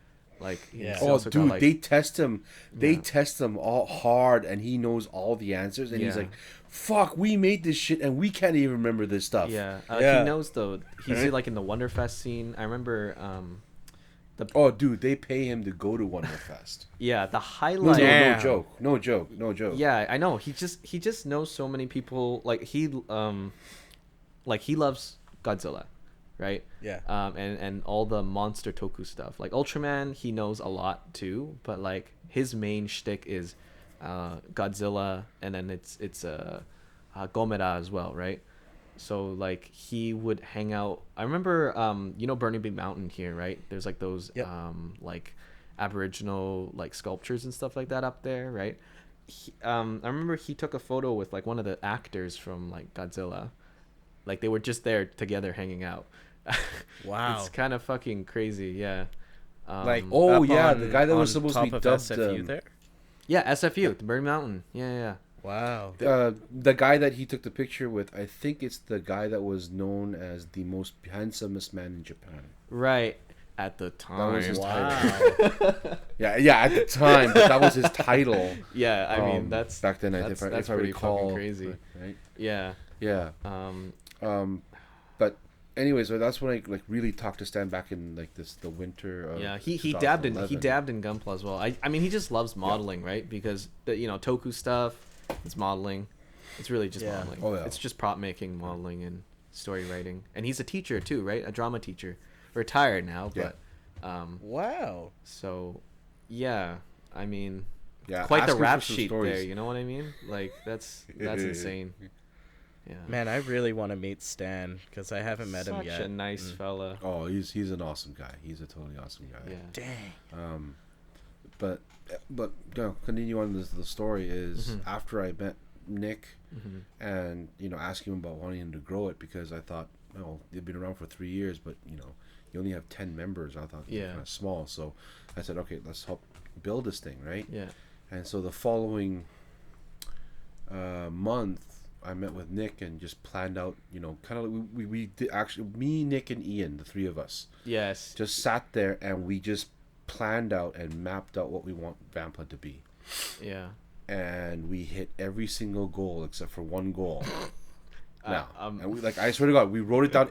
Like, Yeah. he's Oh, also got, dude, like- they test him. They Yeah. test him all hard, and he knows all the answers. And he's Yeah. like, "Fuck, we made this shit, and we can't even remember this stuff." Yeah, Yeah. he knows though. He's Right? like in the Wonderfest scene. I remember Oh, dude, they pay him to go to Wonder Fest. Yeah, the No, highlight. Damn. no joke. Yeah, I know. He just knows so many people. Like he loves Godzilla, right? Yeah. And all the monster toku stuff. Like Ultraman, he knows a lot too, but like his main shtick is Godzilla, and then it's Gomera as well, right? So like he would hang out. I remember Burning Big Mountain here, right? There's like those Yep. like Aboriginal like sculptures and stuff like that up there, right? I remember he took a photo with like one of the actors from like Godzilla. Like they were just there together hanging out. Wow. It's kind of fucking crazy, yeah. Like, Oh, up yeah, on- the guy that was on supposed to be top of dubbed, SFU there. Yeah, SFU, the Burning Mountain. Yeah. Wow. The guy that he took the picture with, I think it's the guy that was known as the most handsomest man in Japan. Right. At the time. was his Wow. Yeah, at the time, but that was his title. Yeah, I mean that's back then. that's if I pretty recall, fucking crazy. right? Yeah. Yeah. But anyways, so that's when I like really talked to Stan back in like the winter. Of Yeah, he dabbed in 2011. Gunpla as well. I mean he just loves modeling, right? Because the toku stuff, it's modeling. It's really just Yeah. modeling. Oh, yeah. It's just prop making, modeling, and story writing. And he's a teacher too, right? A drama teacher. Retired now, Yeah. but Wow. so yeah, I mean Yeah, quite ask the him for rap some sheet stories. there, you know what I mean? Like that's insane. Yeah. Man, I really want to meet Stan because I haven't met him Such yet. a nice fella. Oh, he's an awesome guy. He's a totally awesome guy. Yeah. Dang. But continue on the story is after I met Nick and asking him about wanting him to grow it because I thought, well, they've been around for 3 years, but you only have 10 members. I thought Yeah. kind of small, so I said, okay, let's help build this thing, right? Yeah. And so the following month, I met with Nick and just planned out, kind of we did actually, me, Nick, and Ian, the three of us, Yes. just sat there and we just planned out and mapped out what we want Vanpla to be. Yeah. And we hit every single goal except for one goal. Now, and we, I swear to God, we wrote it down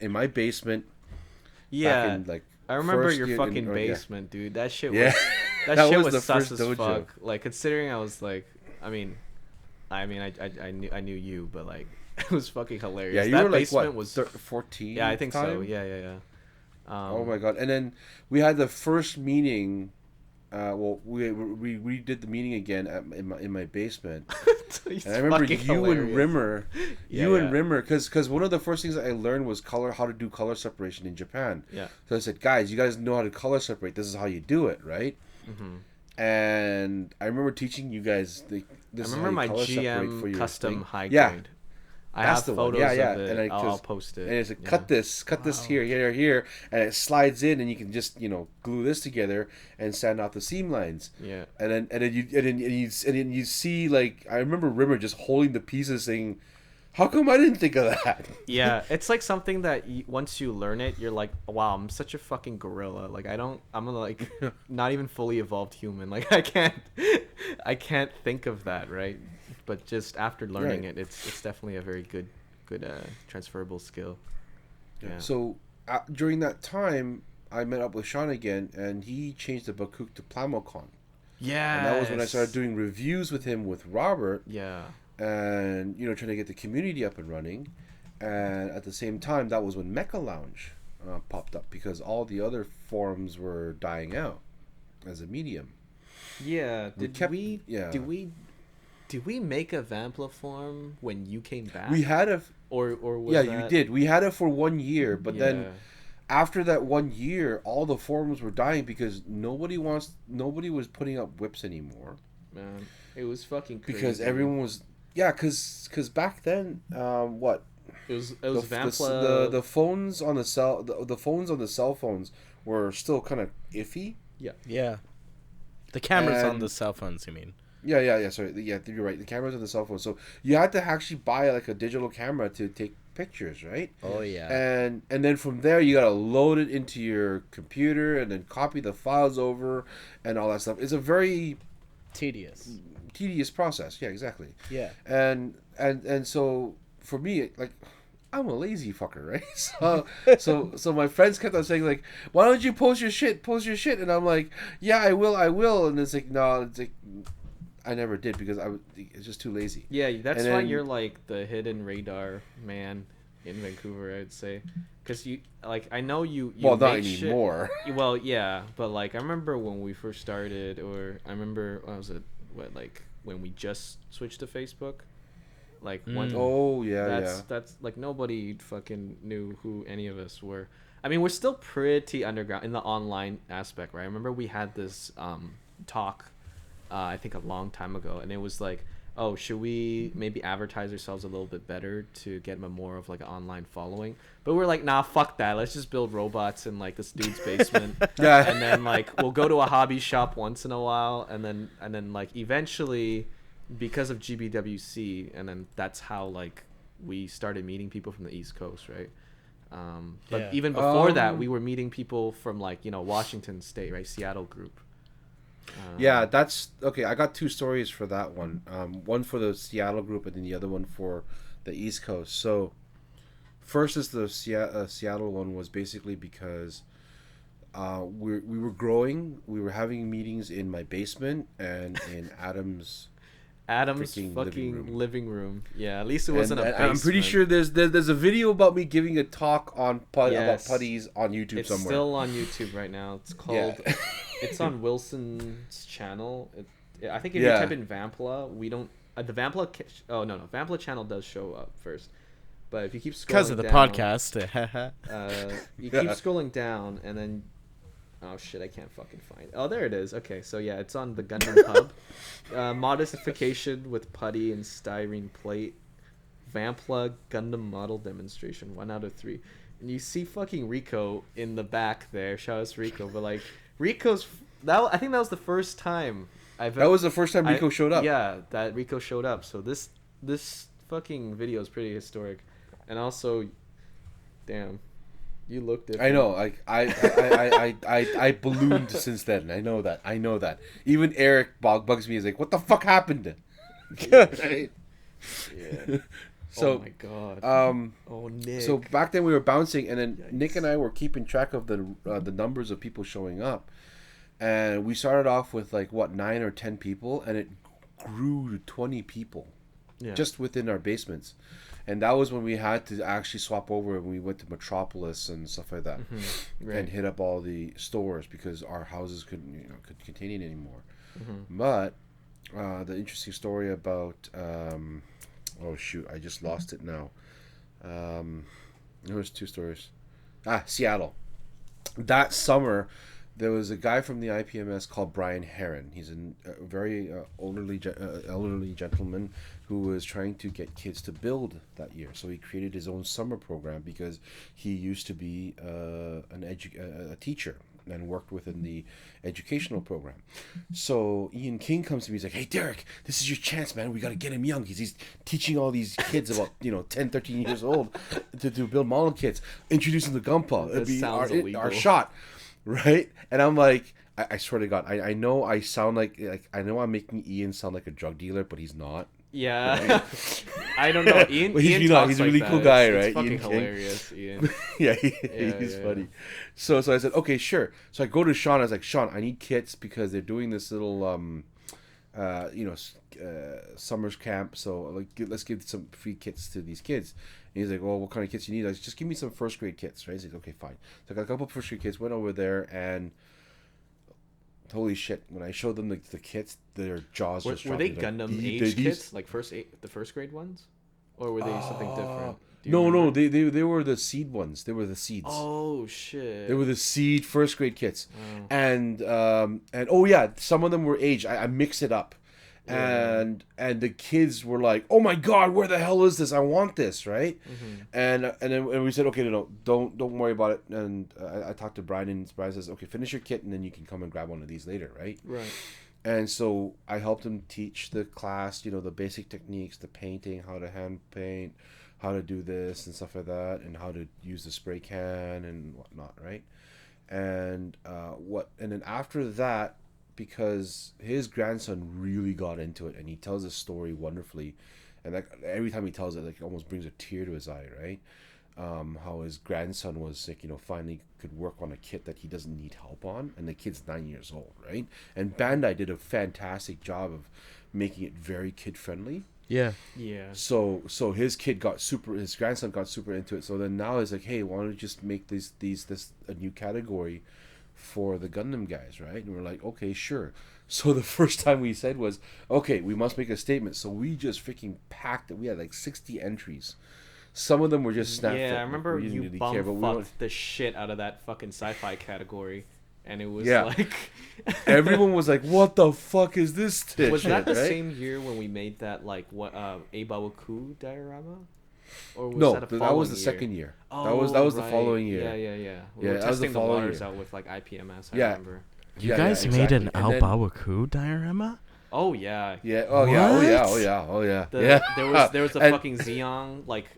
in my basement. Yeah. Back in, like, I remember first your year fucking yeah. basement, dude. That shit was Yeah. that, That shit was was the sus first as dojo. fuck. Like considering I was like, I mean, I knew you, but like it was fucking hilarious. Yeah, you that were like basement what, was 14? Yeah, I think so. time? Yeah. Oh my God! And then we had the first meeting. We did the meeting again in my basement. It's And I remember fucking you and hilarious. Rimmer, Yeah. Rimmer, because one of the first things that I learned was how to do color separation in Japan. Yeah. So I said, guys, you guys know how to color separate. This is how you do it, right? And I remember teaching you guys. I This remember my is how you color separate for GM your custom thing. high Yeah. grade. I That's have the one. photos Yeah. of it. And I'll post it. And it's like, Yeah. cut this here, and it slides in, and you can just glue this together and sand out the seam lines. Yeah. And then you see, like, I remember Rimmer just holding the pieces, saying, "How come I didn't think of that?" Yeah, it's like something that once you learn it, you're like, wow, I'm such a fucking gorilla. Like I'm like not even fully evolved human. Like I can't think of that, right? But just after learning Right. it, it's definitely a very good transferable skill. Yeah. So during that time, I met up with Sean again, and he changed the BAKUC to Plamocon. Yeah. And that was when I started doing reviews with him with Robert. Yeah. And trying to get the community up and running, and at the same time that was when Mecha Lounge popped up because all the other forums were dying out as a medium. Yeah. Did we make a Vanpla form when you came back? We had a or was yeah, that... you did. We had it for 1 year, but Yeah. then after that 1 year, all the forums were dying because nobody was putting up whips anymore. Man, it was fucking crazy. Because everyone was because back then what it was Vanpla. the phones on the phones on the cell phones were still kind of iffy. Yeah. The cameras on And- the cell phones, you mean? Yeah. Sorry. Yeah, you're right. The cameras on the cell phone. So you had to actually buy like a digital camera to take pictures, right? Oh, yeah. And then from there you gotta load it into your computer and then copy the files over and all that stuff. It's a very Tedious. process. Yeah, exactly. Yeah. And so for me, like, I'm a lazy fucker, right? So my friends kept on saying like, "Why don't you post your shit? Post your shit." And I'm like, "Yeah, I will." And it's like, no, it's like I never did because it's just too lazy. Yeah, that's And why then, you're like the hidden radar man in Vancouver, I'd say, because you like I know you well, not make shit. anymore. Well, yeah, but like I remember when we first started, or I remember what was it? What like when we just switched to Facebook, like one. Oh yeah, That's like nobody fucking knew who any of us were. I mean, we're still pretty underground in the online aspect, right? I remember we had this talk, I think a long time ago, and it was like, oh, should we maybe advertise ourselves a little bit better to get more of like an online following? But we're like, nah, fuck that. Let's just build robots in like this dude's basement, Yeah. and then like we'll go to a hobby shop once in a while, and then like eventually, because of GBWC, and then that's how like we started meeting people from the East Coast, right? But Yeah. even before that, we were meeting people from like Washington State, right? Seattle group. Yeah, that's okay. I got two stories for that one. One for the Seattle group, and then the other one for the East Coast. So, first is the Seattle one was basically because we were growing. We were having meetings in my basement and in Adam's fucking living room. Yeah, at least it and, wasn't a and basement. I'm pretty sure there's a video about me giving a talk on about Yes. putties on YouTube It's somewhere. still on YouTube right now. It's called. Yeah. It's on Wilson's channel. I think if Yeah. you type in Vanpla, we don't. The Vanpla. Oh no, Vanpla channel does show up first, but if you keep scrolling Because of the down, podcast. you Yeah. keep scrolling down, and then. Oh shit! I can't fucking find it. Oh, there it is. Okay, so yeah, it's on the Gundam Hub. Modification with putty and styrene plate. Vanpla Gundam model demonstration. 1 out of 3. And you see fucking Rico in the back there. Shout out to Rico, but like Rico's I think that was the first time That was the first time Rico showed up. Yeah, that Rico showed up. So this fucking video is pretty historic, and also, damn. You look different. I know, like I ballooned since then. I know that. Even Eric bugs me. He's like, "What the fuck happened?" Right? Yeah. So, oh my god. Oh Nick. So back then we were bouncing, and then Yikes. Nick and I were keeping track of the numbers of people showing up, and we started off with like 9 or 10 people, and it grew to 20 people, yeah. just within our basements. And that was when we had to actually swap over and we went to Metropolis and stuff like that, Right. and hit up all the stores because our houses couldn't contain it anymore. Mm-hmm. But the interesting story about oh shoot, I just lost it now. There was 2 stories. Seattle. That summer, there was a guy from the IPMS called Brian Heron. He's a very elderly gentleman who was trying to get kids to build that year. So he created his own summer program because he used to be a teacher and worked within the educational program. So Ian King comes to me. He's like, "Hey, Derick, this is your chance, man. We got to get him young. He's teaching all these kids about 10, 13 years old to build model kits. Introduce them to Gunpla. It'd be our shot." Right? And I'm like, I swear to God, I know I sound like I know I'm making Ian sound like a drug dealer, but he's not. Yeah. I don't know. Ian. Well, Ian talks he's a like really that. cool guy, It's right? fucking Ian King. hilarious, Ian. Yeah, he's funny. So I said, okay, sure. So I go to Sean. I was like, Sean, I need kits because they're doing this little summer's camp. So like, let's give some free kits to these kids. And he's like, well, what kind of kits you need? I said, just give me some first grade kits, right? He's like, okay, fine. So I got a couple of first grade kits. Went over there and. Holy shit! When I showed them the kits, their jaws just Were they dropped. Gundam age kits, like the first grade ones, or were they something different? Do you No, remember? they were the seed ones. They were the seeds. Oh shit! They were the seed first grade kits, Oh. and oh yeah, some of them were aged. I mixed it up, Yeah. and the kids were like, "Oh my god, where the hell is this? I want this!" Right? Mm-hmm. And we said, "Okay, no, don't worry about it." And I talked to Brian, and Brian says, "Okay, finish your kit, and then you can come and grab one of these later, right?" Right. And so I helped him teach the class, the basic techniques, the painting, how to hand paint, how to do this and stuff like that, and how to use the spray can and whatnot, right? And then after that, because his grandson really got into it, and he tells the story wonderfully, and like every time he tells it, like it almost brings a tear to his eye, right? How his grandson was like, finally could work on a kit that he doesn't need help on, and the kid's 9 years old, right? And Bandai did a fantastic job of making it very kid friendly. Yeah. Yeah. So his grandson got super into it. So then now it's like, hey, why don't we just make this a new category for the Gundam guys, right? And we're like, okay, sure. So the first time we said was, okay, we must make a statement. So we just freaking packed it. We had like 60 entries. Some of them were just snap. Yeah, I remember you bum-fucked the shit out of that fucking sci-fi category. And it was like... Everyone was like, what the fuck is this shit? Was that the right? same year when we made that, like, what, a BAKUC diorama? Or was that was the second year. Oh, that was right. the following year. Yeah. We were that was the testing the following waters year. out with, like, IPMS, I Yeah. remember. You guys made an Al-Bawaku diorama? Oh, yeah. Yeah. What? Oh yeah. There was a fucking Xeon, like,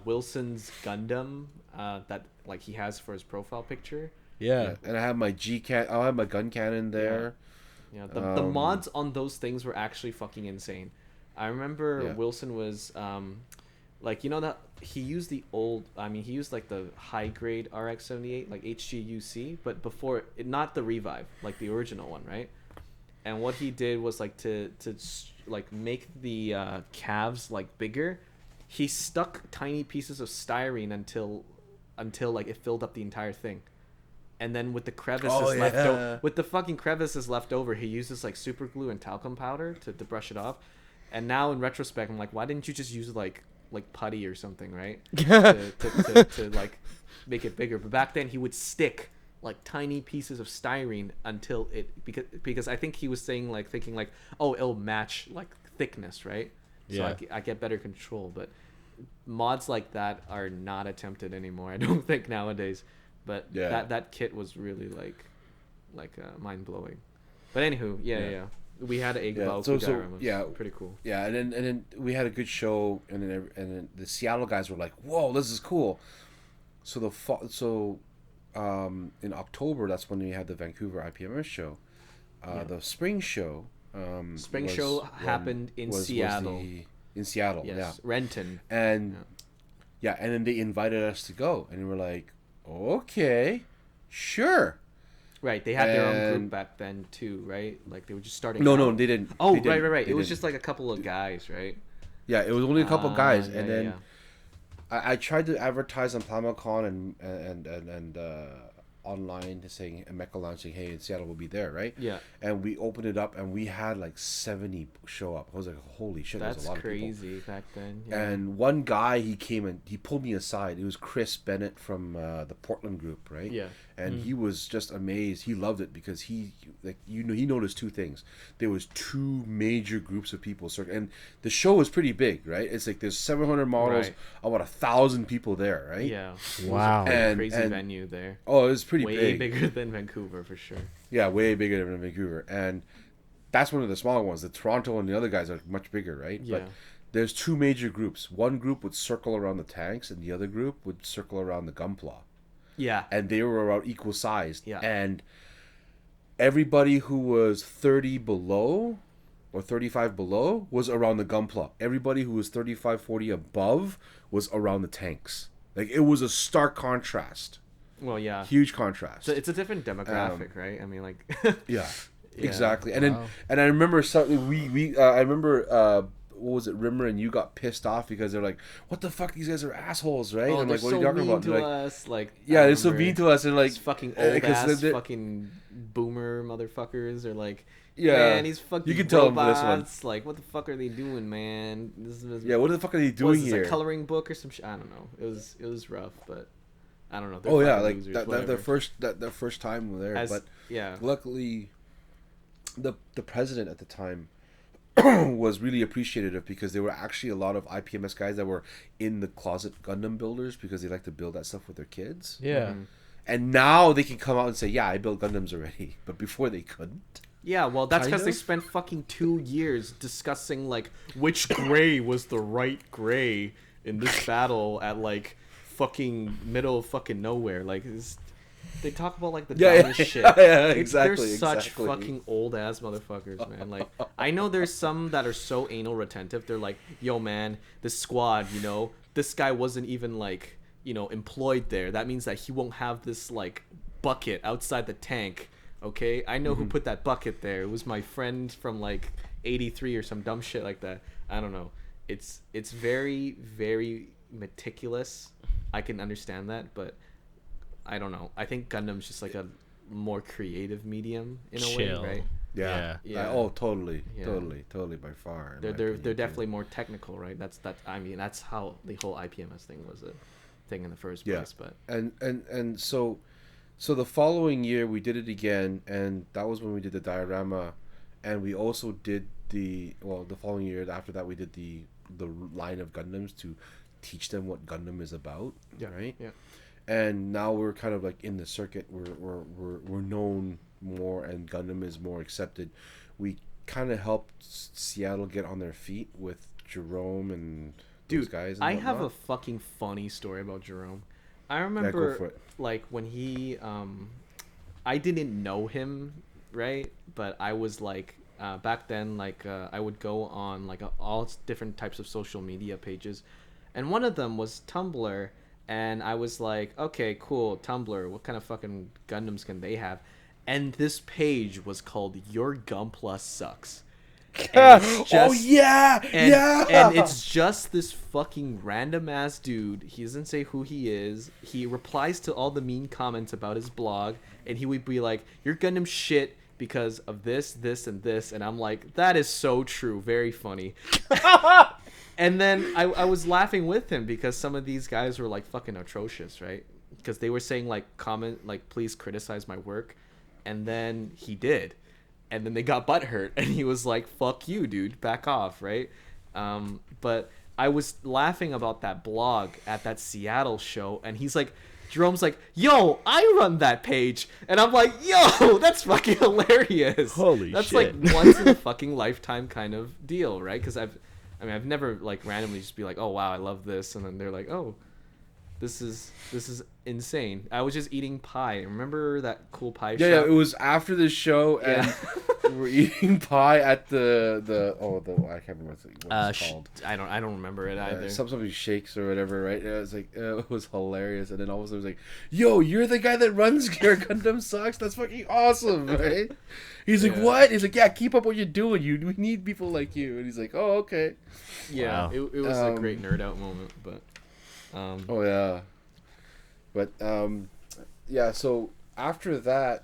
Wilson's Gundam that, like, he has for his profile picture. Yeah. And I have my I have my gun cannon there. Yeah, the mods on those things were actually fucking insane. I remember Wilson was like, that he used he used like the high grade RX-78, like HGUC, but before it, not the revive, like the original one, right? And what he did was like to like make the calves like bigger. He stuck tiny pieces of styrene until like it filled up the entire thing. And then with the crevices with the fucking crevices left over, he uses like super glue and talcum powder to brush it off. And now in retrospect, I'm like, why didn't you just use like putty or something, right? to like make it bigger. But back then he would stick like tiny pieces of styrene until it, because I think he was thinking like, oh, it'll match like thickness, right? So I get better control. But mods like that are not attempted anymore, I don't think, nowadays. But that kit was really like mind blowing. But anywho, yeah. We had an egg diorama. Pretty cool. Yeah, and then we had a good show, and then the Seattle guys were like, "Whoa, this is cool." So in October, that's when we had the Vancouver IPMS show. The spring show. Happened in Seattle. In Seattle, yes, Renton. And and then they invited us to go, and we were like, okay, sure. Right, they had their own group back then too, right? Like they were just starting. No, they didn't. Oh, they didn't. right. It was just like a couple of guys, right? Yeah, it was only a couple guys, and then I tried to advertise on PlamaCon and online saying Mecha Lounge saying, hey, in Seattle will be there, right? Yeah. And we opened it up, and we had like 70 show up. I was like, holy shit, that's there's a lot of people. That's crazy back then. Yeah. And one guy, he came and he pulled me aside. It was Chris Bennett from the Portland group, right? Yeah. And he was just amazed. He loved it because he noticed two things. There was two major groups of people, and the show was pretty big, right? It's like there's 700 models, about 1,000 people there, right? Yeah. Wow. And crazy venue there. Oh, it was pretty way big. Way bigger than Vancouver for sure. Yeah, way bigger than Vancouver, and that's one of the smaller ones. The Toronto and the other guys are much bigger, right? Yeah. But there's two major groups. One group would circle around the tanks, and the other group would circle around the Gunpla. Yeah. And they were around equal sized. Yeah. And everybody who was 30 below or 35 below was around the Gunpla. Everybody who was 35, 40 above was around the tanks. Like, it was a stark contrast. Well, yeah. Huge contrast. So it's a different demographic, right? I mean, like... yeah, exactly. And then I remember something I remember what was it, Rimmer and you got pissed off because they're like, what the fuck, these guys are assholes, right? Oh, I'm they're like, what so are you talking mean about? to Like, us. Like, yeah, they're so mean to us. They're like, fucking old ass fucking boomer motherfuckers. Or like, man, he's fucking you can tell robots. them this one. Like, what the fuck are they doing, man? This is, what the fuck are they doing here? here? A coloring book or some shit? I don't know. It was rough, but I don't know. Oh yeah, like the first time we're there, but luckily, the president at the time was really appreciative because there were actually a lot of IPMS guys that were in the closet Gundam builders because they like to build that stuff with their kids. Yeah. Mm-hmm. And now they can come out and say, yeah, I built Gundams already. But before they couldn't. Yeah, well, that's because they spent fucking 2 years discussing, like, which gray was the right gray in this battle at, like, fucking middle of fucking nowhere. Like, They talk about like the Yeah, dumbest yeah, shit. yeah, exactly, They're such exactly. fucking old ass motherfuckers, man. Like I know there's some that are so anal retentive. They're like, yo, man, this squad, you know, this guy wasn't even like, you know, employed there. That means that he won't have this like bucket outside the tank. Okay, I know who put that bucket there. It was my friend from like '83 or some dumb shit like that. I don't know. It's very very meticulous. I can understand that, but I don't know. I think Gundam's just like a more creative medium in a Chill. way, right? Yeah. Yeah. Oh, totally, Yeah. totally by far. in They're my they're opinion, they're too. definitely more technical, right? I mean that's how the whole IPMS thing was a thing in the first Yeah. place. But And so the following year we did it again, and that was when we did the diorama, and we also did the following year after that we did the line of Gundams to teach them what Gundam is about, right? Yeah. And now we're kind of like in the circuit. We're known more, and Gundam is more accepted. We kind of helped Seattle get on their feet with Jerome and those Dude, guys. And I have a whatnot. fucking funny story about Jerome. I go remember for it. like when he I didn't know him, right? But I was like back then like I would go on like all different types of social media pages, and one of them was Tumblr, and I was like, okay, cool, Tumblr, what kind of fucking Gundams can they have? And this page was called Your Gunpla Sucks. And it's Oh yeah, and, yeah. and it's just this fucking random ass dude. He doesn't say who he is. He replies to all the mean comments about his blog, and he would be like, "You're Gundam shit because of this, this, and this." And I'm like, "That is so true. Very funny." And then I was laughing with him because some of these guys were like fucking atrocious, right? Because they were saying like please criticize my work, and then he did. And then they got butthurt, and he was like, "Fuck you, dude, back off," right? But I was laughing about that blog at that Seattle show, and he's like, Jerome's like, "Yo, I run that page," and I'm like, "Yo, that's fucking hilarious." Holy that's shit. like once in a fucking lifetime kind of deal, right? Because I've never like randomly just be like, "Oh wow, I love this," and then they're like, "Oh, this is insane." I was just eating pie. Remember that cool pie shop? Yeah, it was after the show, and we're eating pie at the I can't remember what it's called. I don't remember it either. Something shakes or whatever, right? It was like it was hilarious, and then all of a sudden it was like, "Yo, you're the guy that runs your Gundam Sucks. That's fucking awesome, right?" He's like, Yeah. "What?" He's like, "Yeah, keep up what you're doing. We need people like you." And he's like, "Oh, okay." Yeah, Wow. it was a great nerd out moment, but Oh yeah, but yeah. So after that,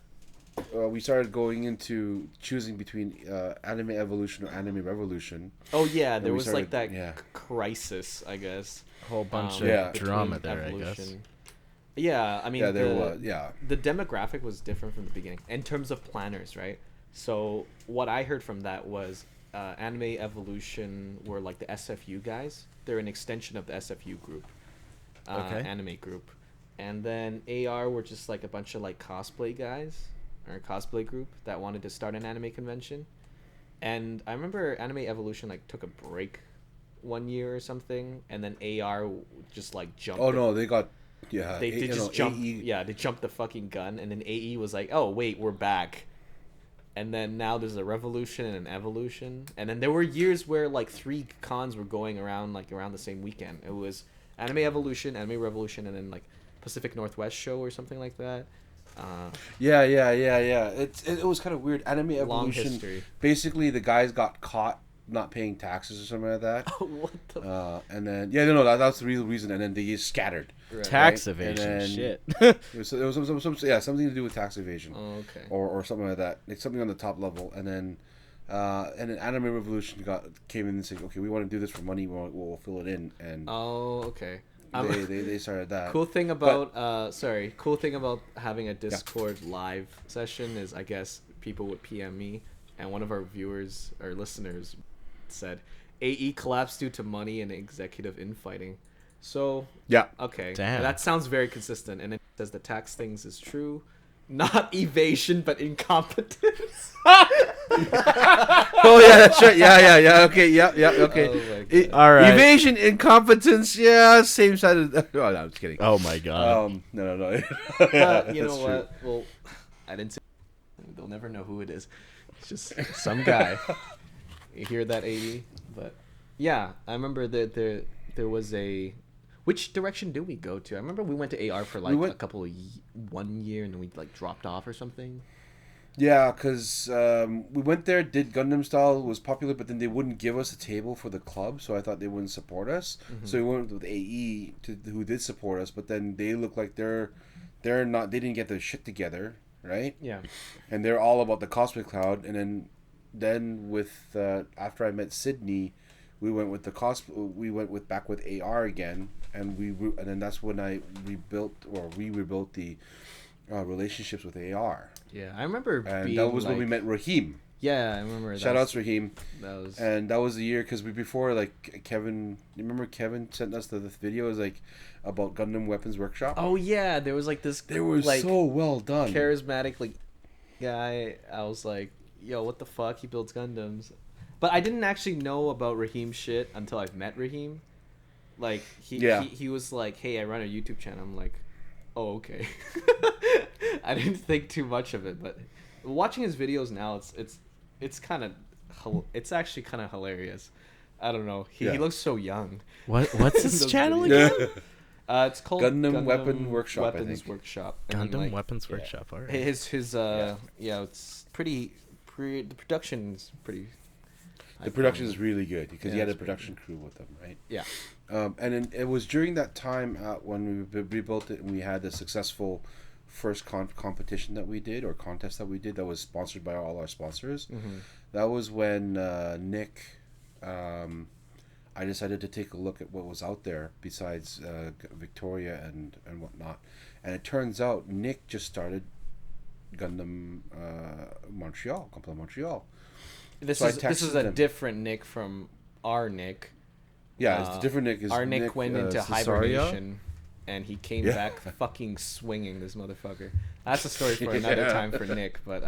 we started going into choosing between Anime Evolution or Anime Revolution. oh yeah, there we was like started- that yeah. crisis, I guess. Whole bunch of Yeah. drama between there, I guess. Evolution. Yeah, I mean, Yeah, there was. Yeah. the demographic was different from the beginning in terms of planners, right? So what I heard from that was Anime Evolution were like the SFU guys. They're an extension of the SFU group, Okay. anime group, and then AR were just like a bunch of like cosplay guys or a cosplay group that wanted to start an anime convention. And I remember Anime Evolution like took a break one year or something, and then AR just like jumped. Oh no, they got. Yeah. They just jumped. AE Yeah, they jumped the fucking gun, and then AE was like, "Oh wait, we're back." And then now there's a revolution and an evolution, and then there were years where like 3 cons were going around like around the same weekend. It was Anime Evolution, Anime Revolution, and then like Pacific Northwest show or something like that. Yeah. It was kind of weird. Anime Long Evolution. history. Basically, the guys got caught not paying taxes or something like that. What the? And then that's the real reason. And then they just scattered. Right. Tax Right? And evasion. then- Shit. It was something to do with tax evasion. Oh, okay. Or something like that. Like something on the top level, and then Anime Revolution came in and said, "Okay, we want to do this for money. We'll fill it in," and Oh, okay. they started that. Cool thing about cool thing about having a Discord live session is I guess people would PM me, and one of our viewers or listeners said AE collapsed due to money and executive infighting. So Yeah. okay, Damn. that sounds very consistent, and it says the tax things is true. not evasion, but incompetence. Oh yeah, that's right. Yeah. Okay, yeah. Okay. Oh my God. All right. Evasion, incompetence. Yeah, same side of. Oh no, I'm just kidding. Oh my god. No. But you know that's true. what? Well, I didn't say. They'll never know who it is. It's just some guy. You hear that, AD? But yeah, I remember that there was a. Which direction did we go to? I remember we went to AR for like a couple of 1 year, and then we like dropped off or something. Yeah, because we went there, did Gundam style, was popular, but then they wouldn't give us a table for the club, so I thought they wouldn't support us. Mm-hmm. So we went with AE, who did support us, but then they look like they're not, they didn't get their shit together, right? Yeah. And they're all about the Cosmic Cloud, and then with after I met Sydney, we went with back with AR again, and then that's when we rebuilt the relationships with AR. Yeah, I remember. And that was when we met Raheem. Yeah, I remember. Shout outs Raheem. That was the year because before like Kevin. You remember Kevin sent us the video? It was like about Gundam Weapons Workshop. Oh yeah, there was like this. They were like, so well done. Charismatic like guy. I was like, yo, what the fuck? He builds Gundams. But I didn't actually know about Raheem's shit until I've met Raheem. Like he was like, hey, I run a YouTube channel. I'm like, oh okay. I didn't think too much of it, but watching his videos now, it's kind of it's actually kind of hilarious. I don't know. He looks so young. What's his channel again? It's called Gundam Weapon Workshop. Weapons Workshop. Gundam Weapons Workshop. All right. His it's pretty. The production's pretty. The production is really good because he had a production crew with him, right? Yeah. And then it was during that time when we rebuilt it and we had the successful first competition that we did or contest that we did that was sponsored by all our sponsors. Mm-hmm. That was when Nick, I decided to take a look at what was out there besides Victoria and whatnot. And it turns out Nick just started Gundam Montreal, Gunpla Montreal. This is a different Nick from our Nick. Yeah, it's a different Nick. Our Nick went into Cesario? hibernation, and he came back fucking swinging. This motherfucker. That's a story for another time for Nick. But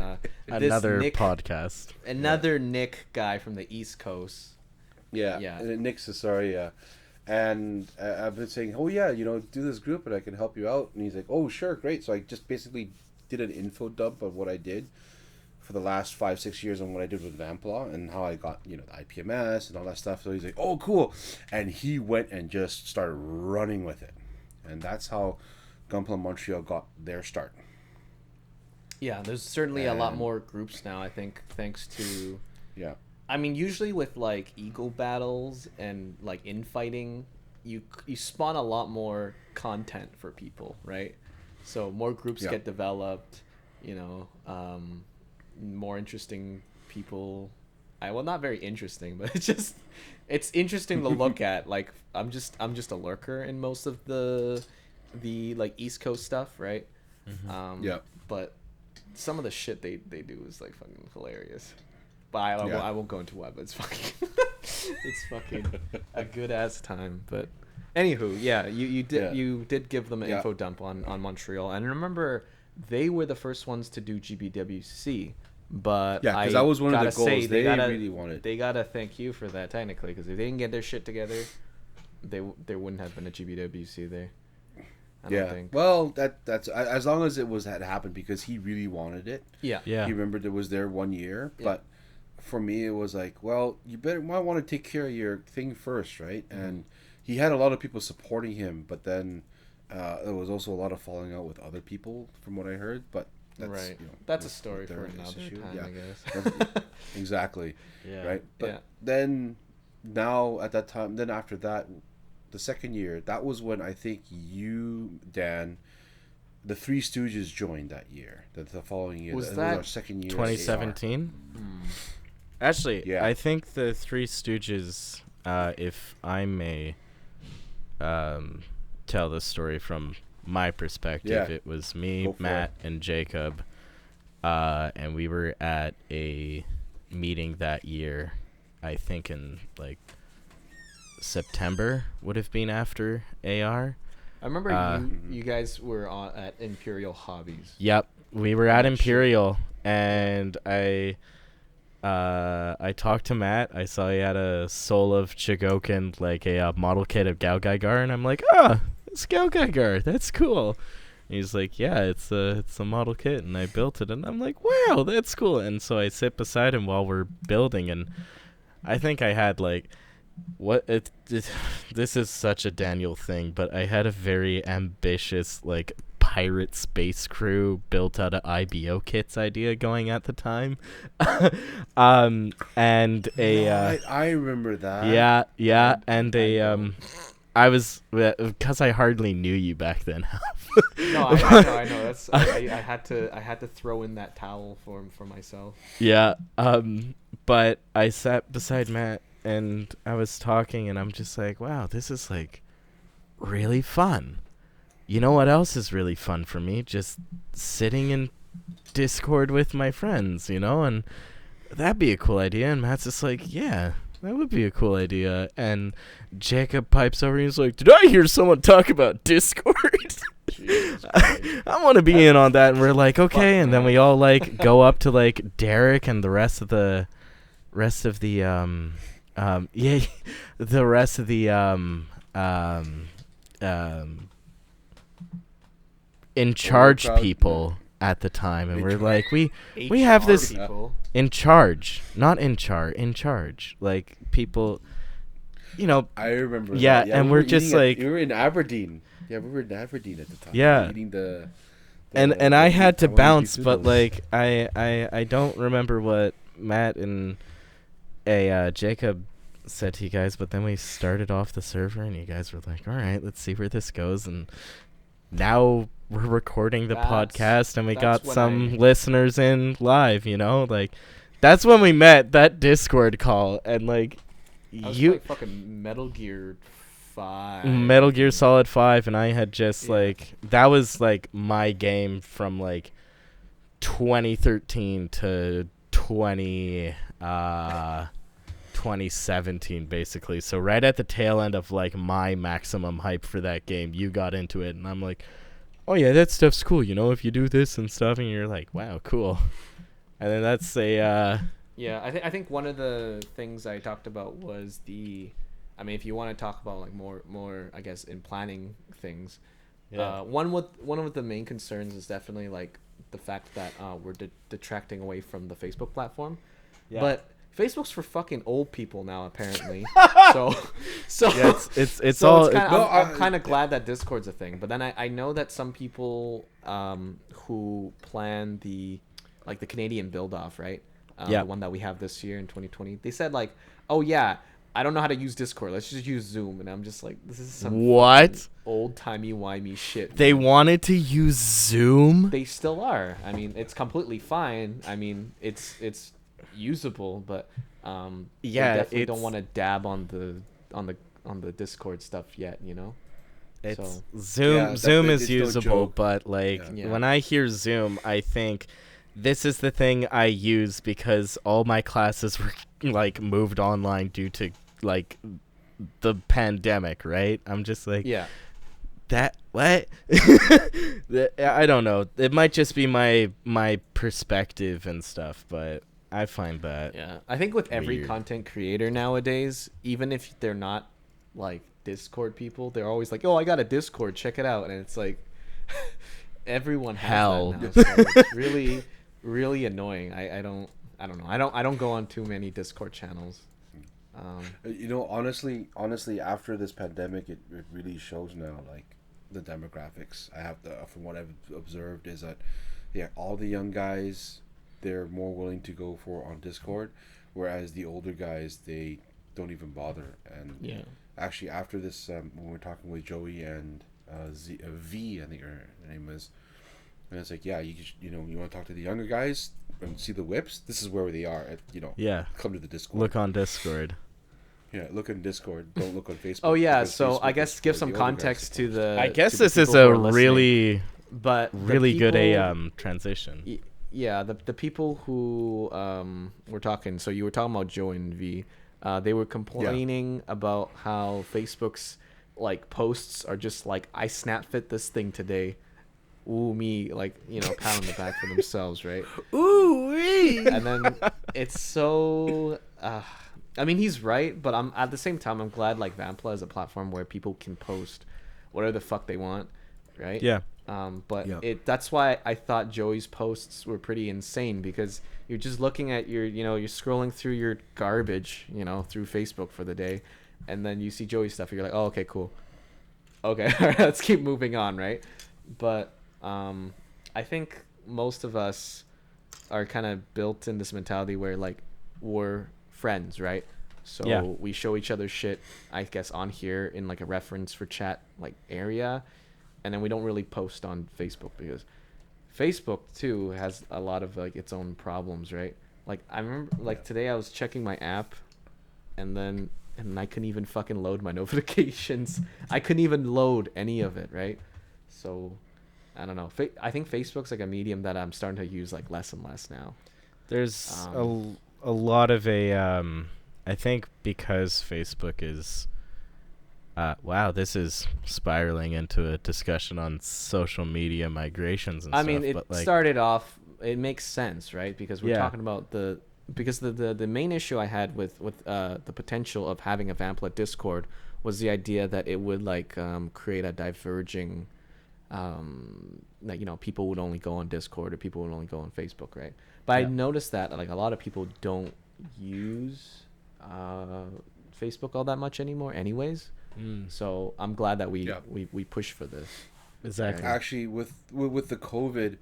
another Nick, podcast. Another Nick guy from the East Coast. Yeah. Nick Cesario. And I've been saying, oh yeah, do this group and I can help you out. And he's like, oh sure, great. So I just basically did an info dump of what I did for the last 5-6 years on what I did with Vanpla and how I got, the IPMS and all that stuff. So he's like, oh, cool. And he went and just started running with it. And that's how Gunpla Montreal got their start. Yeah, there's certainly a lot more groups now, I think, thanks to... Yeah. I mean, usually with, like, eagle battles and, like, infighting, you spawn a lot more content for people, right? So more groups get developed, more interesting people. Well, not very interesting, but it's interesting to look at. Like I'm just a lurker in most of the like East Coast stuff, right? Mm-hmm. But some of the shit they do is like fucking hilarious. But I won't go into why, but it's fucking a good ass time. But anywho, you did give them an info dump on Montreal, and I remember they were the first ones to do GBWC. But because that was one of the goals they really wanted. They gotta thank you for that technically, because if they didn't get their shit together, there wouldn't have been a GBWC there. I don't think. Well, that's as long as it had happened because he really wanted it. Yeah. He remembered it was there 1 year, but for me it was like, well, you might want to take care of your thing first, right? Mm-hmm. And he had a lot of people supporting him, but then there was also a lot of falling out with other people, from what I heard, but. That's a story for another time, I guess. Exactly. Yeah. Right. But then, now at that time, then after that, the second year, that was when I think you, Dan, the Three Stooges joined that year. The following year. Was that was our second year? 2017. Actually, I think the Three Stooges, if I may, tell the story from my perspective, it was me, Matt, and Jacob, and we were at a meeting that year, I think in like September would have been after AR, I remember Mm-hmm. you guys were at Imperial Hobbies. Yep, we were at Oh, shit. Imperial, and I talked to Matt. I saw he had a Soul of Chigokin, like a model kit of Gao Gaigar, and I'm like, it's Gao Gaigar. That's cool. And he's like, yeah, it's a model kit, and I built it, and I'm like, wow, that's cool. And so I sit beside him while we're building, and I think I had like, this is such a Daniel thing, but I had a very ambitious like pirate space crew built out of IBO kits idea going at the time. And I remember that. yeah, and I was, because I hardly knew you back then. No, I know. That's I had to throw in that towel for myself. Yeah, but I sat beside Matt and I was talking, and I'm just like, wow, this is like really fun. You know what else is really fun for me? Just sitting in Discord with my friends, and that'd be a cool idea. And Matt's just like, yeah, that would be a cool idea. And Jacob pipes over and he's like, did I hear someone talk about Discord? I want to be in on that. And we're like, okay. And then we all like go up to like Derick and the rest of the in charge crowd, people at the time, and In we're charge. like, we have this people. in charge, not in charge, like people, I remember. Yeah, that. and we we're were just eating like- we were in Aberdeen. Yeah, we were in Aberdeen at the time. Yeah. We were eating the and I had to Taiwanese bounce, but noodles. like I don't remember what Matt and Jacob said to you guys, but then we started off the server and you guys were like, all right, let's see where this goes. And now we're recording the podcast and we got that's when some listeners in live, like that's when we met, that Discord call. And like I was you like fucking Metal Gear 5. Metal Gear Solid 5, and I had just Yeah. like, that was like my game from like 2013 to 2017 basically. So right at the tail end of like my maximum hype for that game, you got into it, and I'm like, oh yeah, that stuff's cool, if you do this and stuff, and you're like, wow, cool. And then that's Yeah, I think one of the things I talked about was if you want to talk about like more I guess in planning things, one of the main concerns is definitely like the fact that we're detracting away from the Facebook platform. Yeah. But Facebook's for fucking old people now, apparently. so yeah, it's so all it's kinda, No, I'm kind of glad that Discord's a thing. But then I know that some people who plan the Canadian build off, right? Yeah. The one that we have this year in 2020. They said like, oh yeah, I don't know how to use Discord. Let's just use Zoom. And I'm just like, this is some what old timey wimey shit. they man. wanted to use Zoom. They still are. I mean, it's completely fine. I mean, it's usable, but they definitely don't want to dab on the Discord stuff yet. It's So- Zoom. Yeah, Zoom is it's no usable, joke. but like Yeah. when I hear Zoom, I think this is the thing I use because all my classes were like moved online due to like the pandemic, right? I'm just like, Yeah. that what? I don't know. It might just be my perspective and stuff, but I find that Yeah. I think with every Weird. content creator nowadays, even if they're not like Discord people, they're always like, "Oh, I got a Discord, check it out." And it's like everyone has Hell. that now. So it's really really annoying. I don't know. I don't go on too many Discord channels. Honestly, after this pandemic, it really shows now, like, the demographics. From what I've observed, is that, yeah, all the young guys, they're more willing to go for on Discord, whereas the older guys, they don't even bother. And Yeah. actually, after this, when we're talking with Joey and V, I think her name is, and it's like, yeah, you want to talk to the younger guys and see the whips. This is where they are. yeah. Come to the Discord. Look on Discord. Yeah, look on Discord. Don't look on Facebook. Oh yeah, because so I Facebook guess is give for some the older guys context to support. the I guess to the this is people who a are listening. really But the really good people- transition. Yeah, the people who were talking. So you were talking about Joe and V. They were complaining about how Facebook's like posts are just like, I snap fit this thing today. Ooh me, like, you know, pat on the back for themselves, right? Ooh wee. And then it's so I mean, he's right, but I'm at the same time I'm glad like Vanpla is a platform where people can post whatever the fuck they want, right? Yeah. But Yeah. that's why I thought Joey's posts were pretty insane, because you're just looking at your, you know, you're scrolling through your garbage, you know, through Facebook for the day, and then you see Joey's stuff and you're like, oh, okay, cool. Okay, all right, let's keep moving on, right? But I think most of us are kind of built in this mentality where like we're friends, right? So Yeah. we show each other shit, I guess, on here in like a reference for chat like area, and then we don't really post on Facebook, because Facebook too has a lot of like its own problems, right? Like I remember like today I was checking my app, and I couldn't even fucking load my notifications. I couldn't even load any of it, right? So I don't know. I think Facebook's like a medium that I'm starting to use like less and less now. There's a lot of I think because Facebook is wow, this is spiraling into a discussion on social media migrations and I stuff. mean, it but, like, started off. It makes sense, right? Because we're Yeah. talking about the main issue I had with the potential of having a Vanpla Discord was the idea that it would like create a diverging, like, you know, people would only go on Discord or people would only go on Facebook, right? But I Yeah. noticed that like a lot of people don't use Facebook all that much anymore, anyways. So I'm glad that we push for this. Exactly. Actually, with the COVID,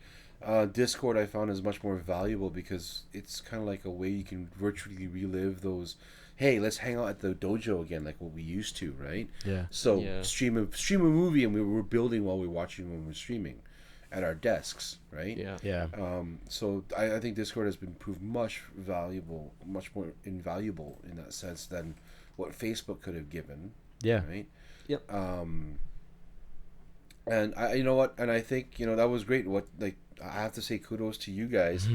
Discord I found is much more valuable because it's kind of like a way you can virtually relive those. Hey, let's hang out at the dojo again, like what we used to, right? Yeah. So Yeah. stream a movie, and we were building while we were watching when we were streaming, at our desks, right? Yeah. Yeah. So I think Discord has been proved much more invaluable in that sense than what Facebook could have given. Yeah. Right. Yep. And you know what? And I think, you know, that was great. What, like, I have to say kudos to you guys,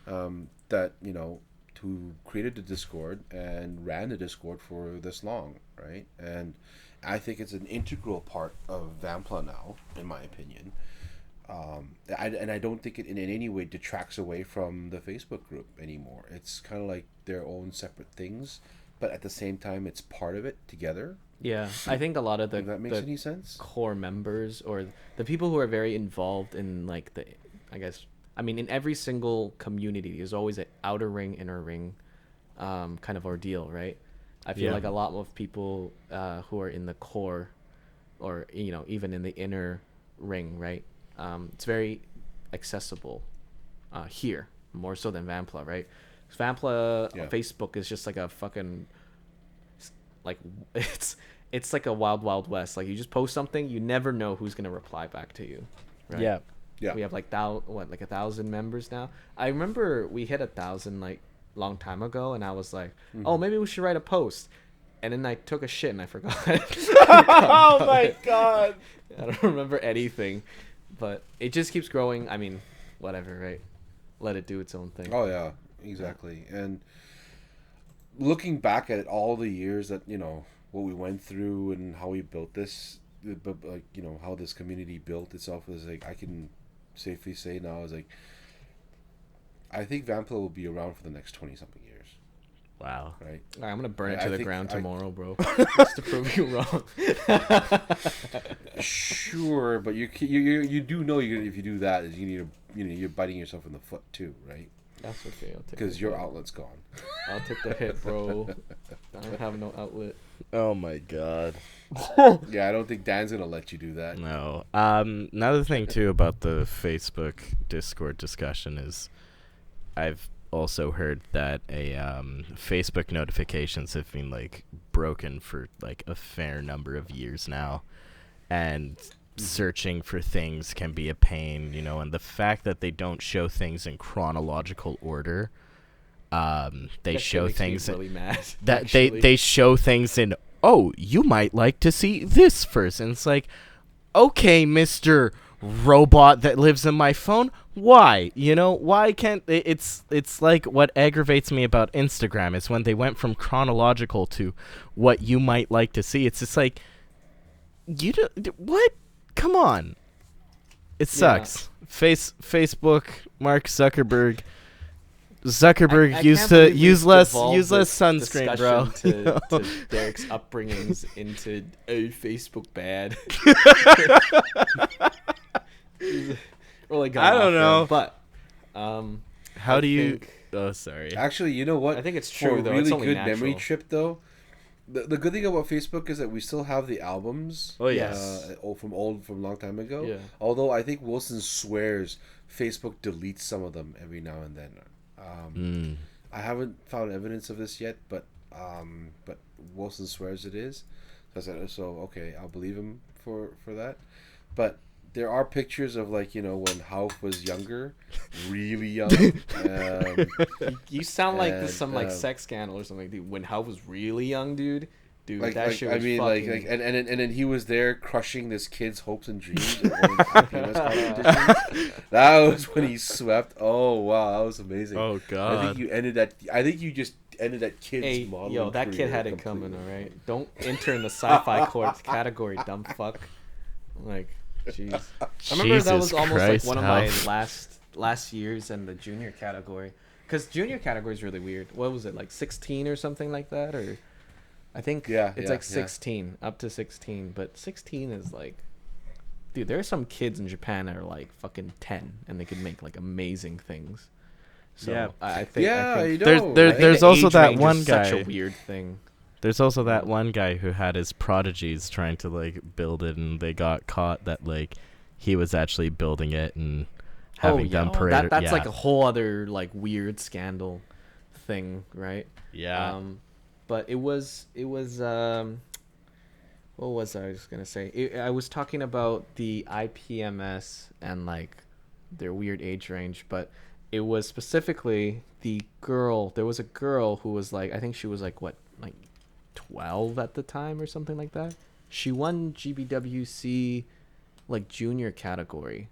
that, you know, who created the Discord and ran the Discord for this long, right? And I think it's an integral part of Vanpla now, in my opinion. I don't think it in any way detracts away from the Facebook group anymore. It's kind of like their own separate things, but at the same time, it's part of it together. Yeah, I think a lot of If that makes any sense. core members or the people who are very involved in like I mean, in every single community, there's always an outer ring, inner ring, kind of ordeal, right? I feel like a lot of people who are in the core, or, you know, even in the inner ring, right? It's very accessible here, more so than Vanpla, right? Vanpla on Facebook is just like a fucking, like, it's like a wild west. Like, you just post something, you never know who's gonna reply back to you, right? Yeah. We have like 1,000 members now. I remember we hit 1,000 like long time ago, and I was like, oh, maybe we should write a post. And then I took a shit and I forgot. Oh my god. I don't remember anything, but it just keeps growing. I mean, whatever, right? Let it do its own thing. Oh yeah, exactly. And looking back at all the years that, you know, what we went through and how we built this, but like, you know, how this community built itself, is like, I can safely say now is like, I think Vanpla will be around for the next 20 something years. Wow. Right. All right, I'm gonna burn it I to the think ground I- tomorrow, bro, just to prove you wrong. Sure, but you do know if you do that, is you're biting yourself in the foot too, right? That's okay. I'll take Because the your hit. outlet's gone. I'll take the hit, bro. I don't have no outlet. Oh my god. Yeah, I don't think Dan's gonna let you do that. No. Another thing too about the Facebook Discord discussion is, I've also heard that Facebook notifications have been like broken for like a fair number of years now, and searching for things can be a pain, you know, and the fact that they don't show things in chronological order, they show things really mad. that actually. they show things in, oh, you might like to see this first, and it's like, okay, Mr. Robot that lives in my phone, why? You know, why can't it's like what aggravates me about Instagram is when they went from chronological to what you might like to see. It's just like, You don't, what? Come on. It sucks. Facebook, Mark Zuckerberg. I used can't to believe use we've less devolved this sunscreen, bro. discussion to Derek's upbringings into Facebook bad. Really I don't know. but How I do you? think- Oh, sorry. Actually, you know what? I think it's For true a though. really It's only good natural. memory trip, though. The good thing about Facebook is that we still have the albums. Oh, yes. From a long time ago. Yeah. Although I think Wilson swears Facebook deletes some of them every now and then. I haven't found evidence of this yet, but Wilson swears it is. So I said, okay, I'll believe him for that. But there are pictures of, like, when Hauf was younger, really young. You sound like And, some like sex scandal or something, dude. When Hal was really young, dude, that shit was I mean, fucking... and then he was there crushing this kid's hopes and dreams at one of the PMS competitions. That was when he swept. Oh wow, that was amazing. Oh god. I think you just ended that kid's Hey, modeling yo, that kid career had it completely. coming, all right? Don't enter in the sci-fi court category, dumb fuck. Like, jeez. I remember that was Jesus almost Christ, like one of Hal. my last years in the junior category. Because junior category is really weird. What was it, like 16 or something like that? Or I think it's like 16, up to 16. But 16 is like... Dude, there are some kids in Japan that are like fucking 10, and they could make like amazing things. So Yeah. I think... Yeah, I think you There's know. there- I think there's the also age that range one is such guy. a weird thing. There's also that one guy who had his prodigies trying to like build it, and they got caught that like he was actually building it and having done parade. That's like a whole other like weird scandal thing, right? Yeah. But it was what was I just gonna say? I was talking about the IPMS and like their weird age range, but it was specifically the girl. There was a girl who was like, I think she was like what, like 12 at the time or something like that. She won GBWC like junior category.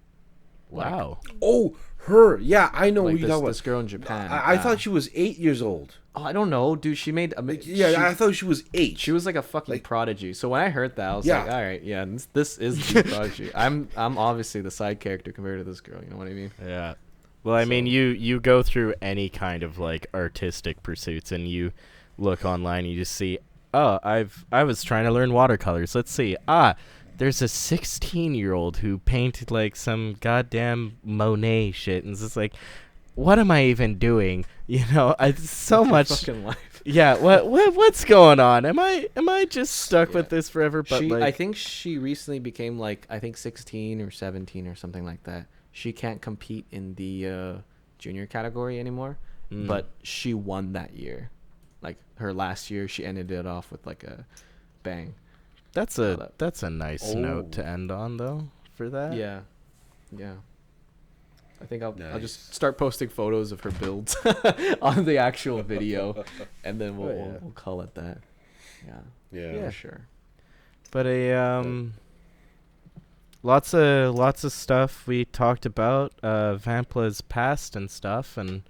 Wow. Oh, her. Yeah, I know Like what you're talking this about. girl in Japan. I thought she was 8 years old. Oh, I don't know, dude. She made I thought she was 8. She was like a fucking Like- prodigy. So when I heard that, I was Yeah. like, all right, yeah, this is the prodigy. I'm obviously the side character compared to this girl. You know what I mean? Yeah. Well, I mean, So- you go through any kind of like artistic pursuits, and you look online, you just see, oh, I was trying to learn watercolors. Let's see. There's a 16-year-old who painted like some goddamn Monet shit, and it's just like, what am I even doing? You know, so much. Fucking life. Yeah. What's going on? Am I just stuck with this forever? But I like, think she recently became like 16 or 17 or something like that. She can't compete in the junior category anymore, but she won that year. Like her last year, she ended it off with like a bang. that's a nice note to Oh. end on, though. For that. Yeah. I think I'll Nice. just start posting photos of her builds on the actual video, and then we'll call it that. Yeah. Yeah. For sure. But lots of stuff we talked about, Vanpla's past and stuff, and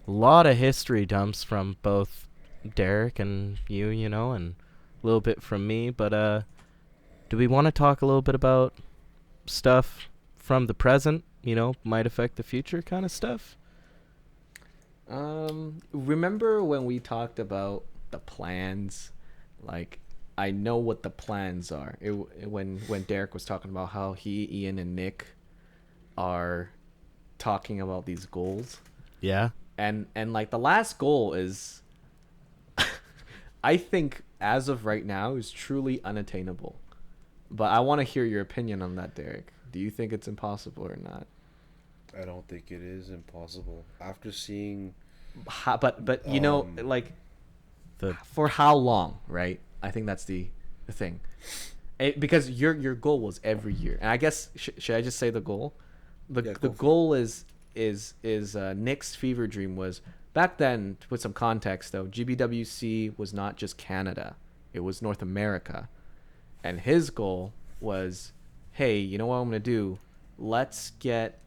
a lot of history dumps from both Derick and you know, and a little bit from me. But do we want to talk a little bit about stuff from the present? You know, might affect the future kind of stuff. Remember when we talked about the plans? Like, I know what the plans are. When Derick was talking about how he, Ian, and Nick are talking about these goals, Yeah. and like the last goal is, I think as of right now, is truly unattainable. But I want to hear your opinion on that, Derick. Do you think it's impossible or not? I don't think it is impossible. After seeing But you know, like, for how long, right? I think that's the thing. Because your goal was every year, and I guess should I just say the goal? The goal is Nick's fever dream was back then. To put some context, though, GBWC was not just Canada; it was North America, and his goal was, hey, you know what I'm gonna do? Let's get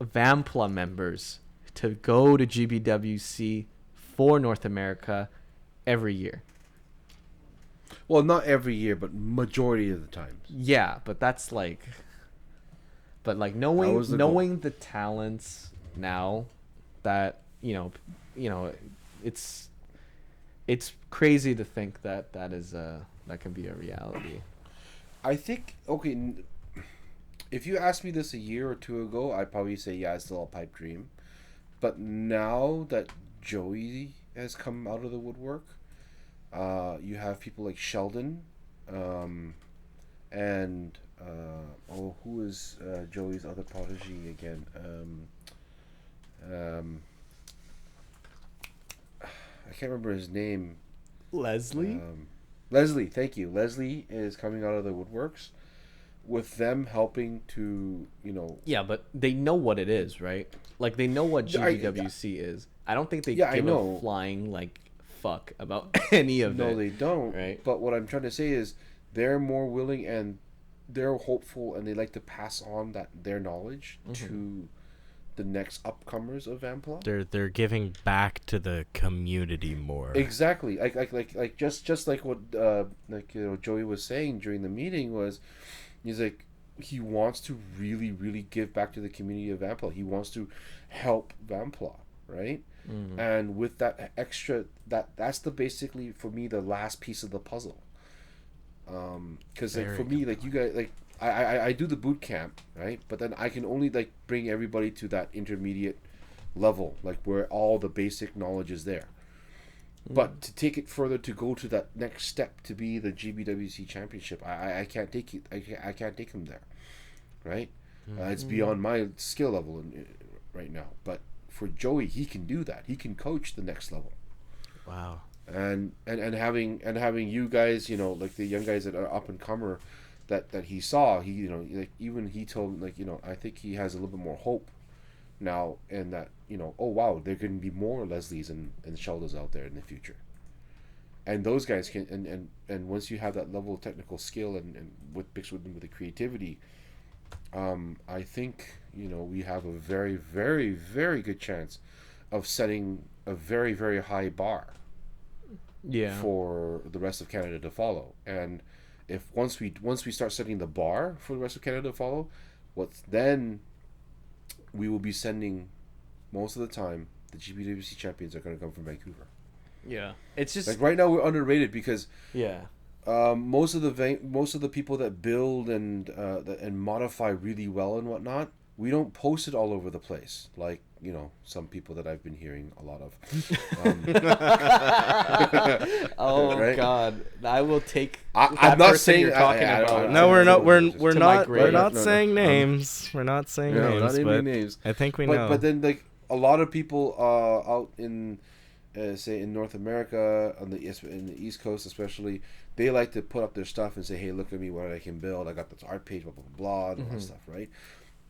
Vanpla members to go to GBWC for North America every year. Well, not every year, but majority of the times. Yeah, but that's like, but like That was the goal. knowing the talents now, that it's crazy to think that that can be a reality. I think if you asked me this a year or two ago, I'd probably say yeah, it's still a pipe dream. But now that Joey has come out of the woodwork, you have people like Sheldon, and who is Joey's other protege again? I can't remember his name. Leslie. Leslie, thank you. Leslie is coming out of the woodworks, with them helping to, Yeah, but they know what it is, right? Like they know what GBWC is. I don't think they give a flying like fuck about any of it. No, they don't. Right. But what I'm trying to say is they're more willing and they're hopeful, and they like to pass on their knowledge to the next upcomers of Vanpla. They're giving back to the community more. Exactly. Like just like what Joey was saying during the meeting was, he's like, he wants to really, really give back to the community of Vanpla. He wants to help Vanpla, right? And with that extra, that's basically for me the last piece of the puzzle. Because like for me, like you guys, like I do the boot camp, right? But then I can only like bring everybody to that intermediate level, like where all the basic knowledge is there. But to take it further, to go to that next step, to be the GBWC championship, I can't take it. I can't take them there, right? It's beyond my skill level right now. But for Joey, he can do that. He can coach the next level. Wow. And having you guys, like the young guys that are up and comer, that he saw, he like even he told like I think he has a little bit more hope now, and that oh wow, there can be more Leslies and Sheldons out there in the future, and those guys can and once you have that level of technical skill and mixed with the creativity, I think we have a very, very, very good chance of setting a very, very high bar for the rest of Canada to follow. And if once we start setting the bar for the rest of Canada to follow, then we will be sending, most of the time, the GBWC champions are going to come from Vancouver. Yeah, it's just like right now we're underrated because yeah, most of the people that build and modify really well and whatnot, we don't post it all over the place like some people that I've been hearing a lot of. Oh right? God, I will take. I'm not saying you're talking about. No, we're not. We're not No. saying names. We're not saying names. Not naming but names. I think we know. But then like a lot of people out in say in North America in the East Coast especially, they like to put up their stuff and say, hey, look at me, what I can build. I got this art page, blah blah blah, and all that stuff, right?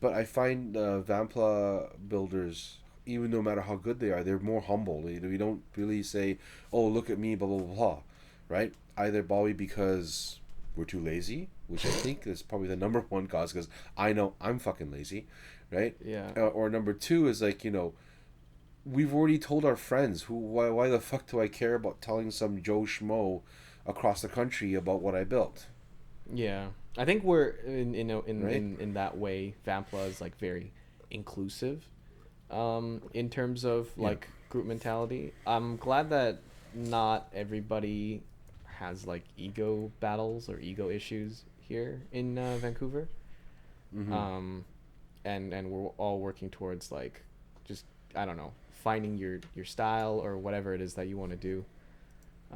But I find Vanpla builders, even no matter how good they are, they're more humble. We don't really say, oh, look at me, blah blah blah, right? Either probably because we're too lazy, which I think is probably the number one cause, because I know I'm fucking lazy, right? Yeah. Or number two is like we've already told our friends, why the fuck do I care about telling some Joe Schmo across the country about what I built? Yeah, I think we're in that way. Vanpla is like very inclusive, in terms of like group mentality. I'm glad that not everybody has like ego battles or ego issues here in Vancouver. And we're all working towards like just, I don't know, finding your style or whatever it is that you want to do.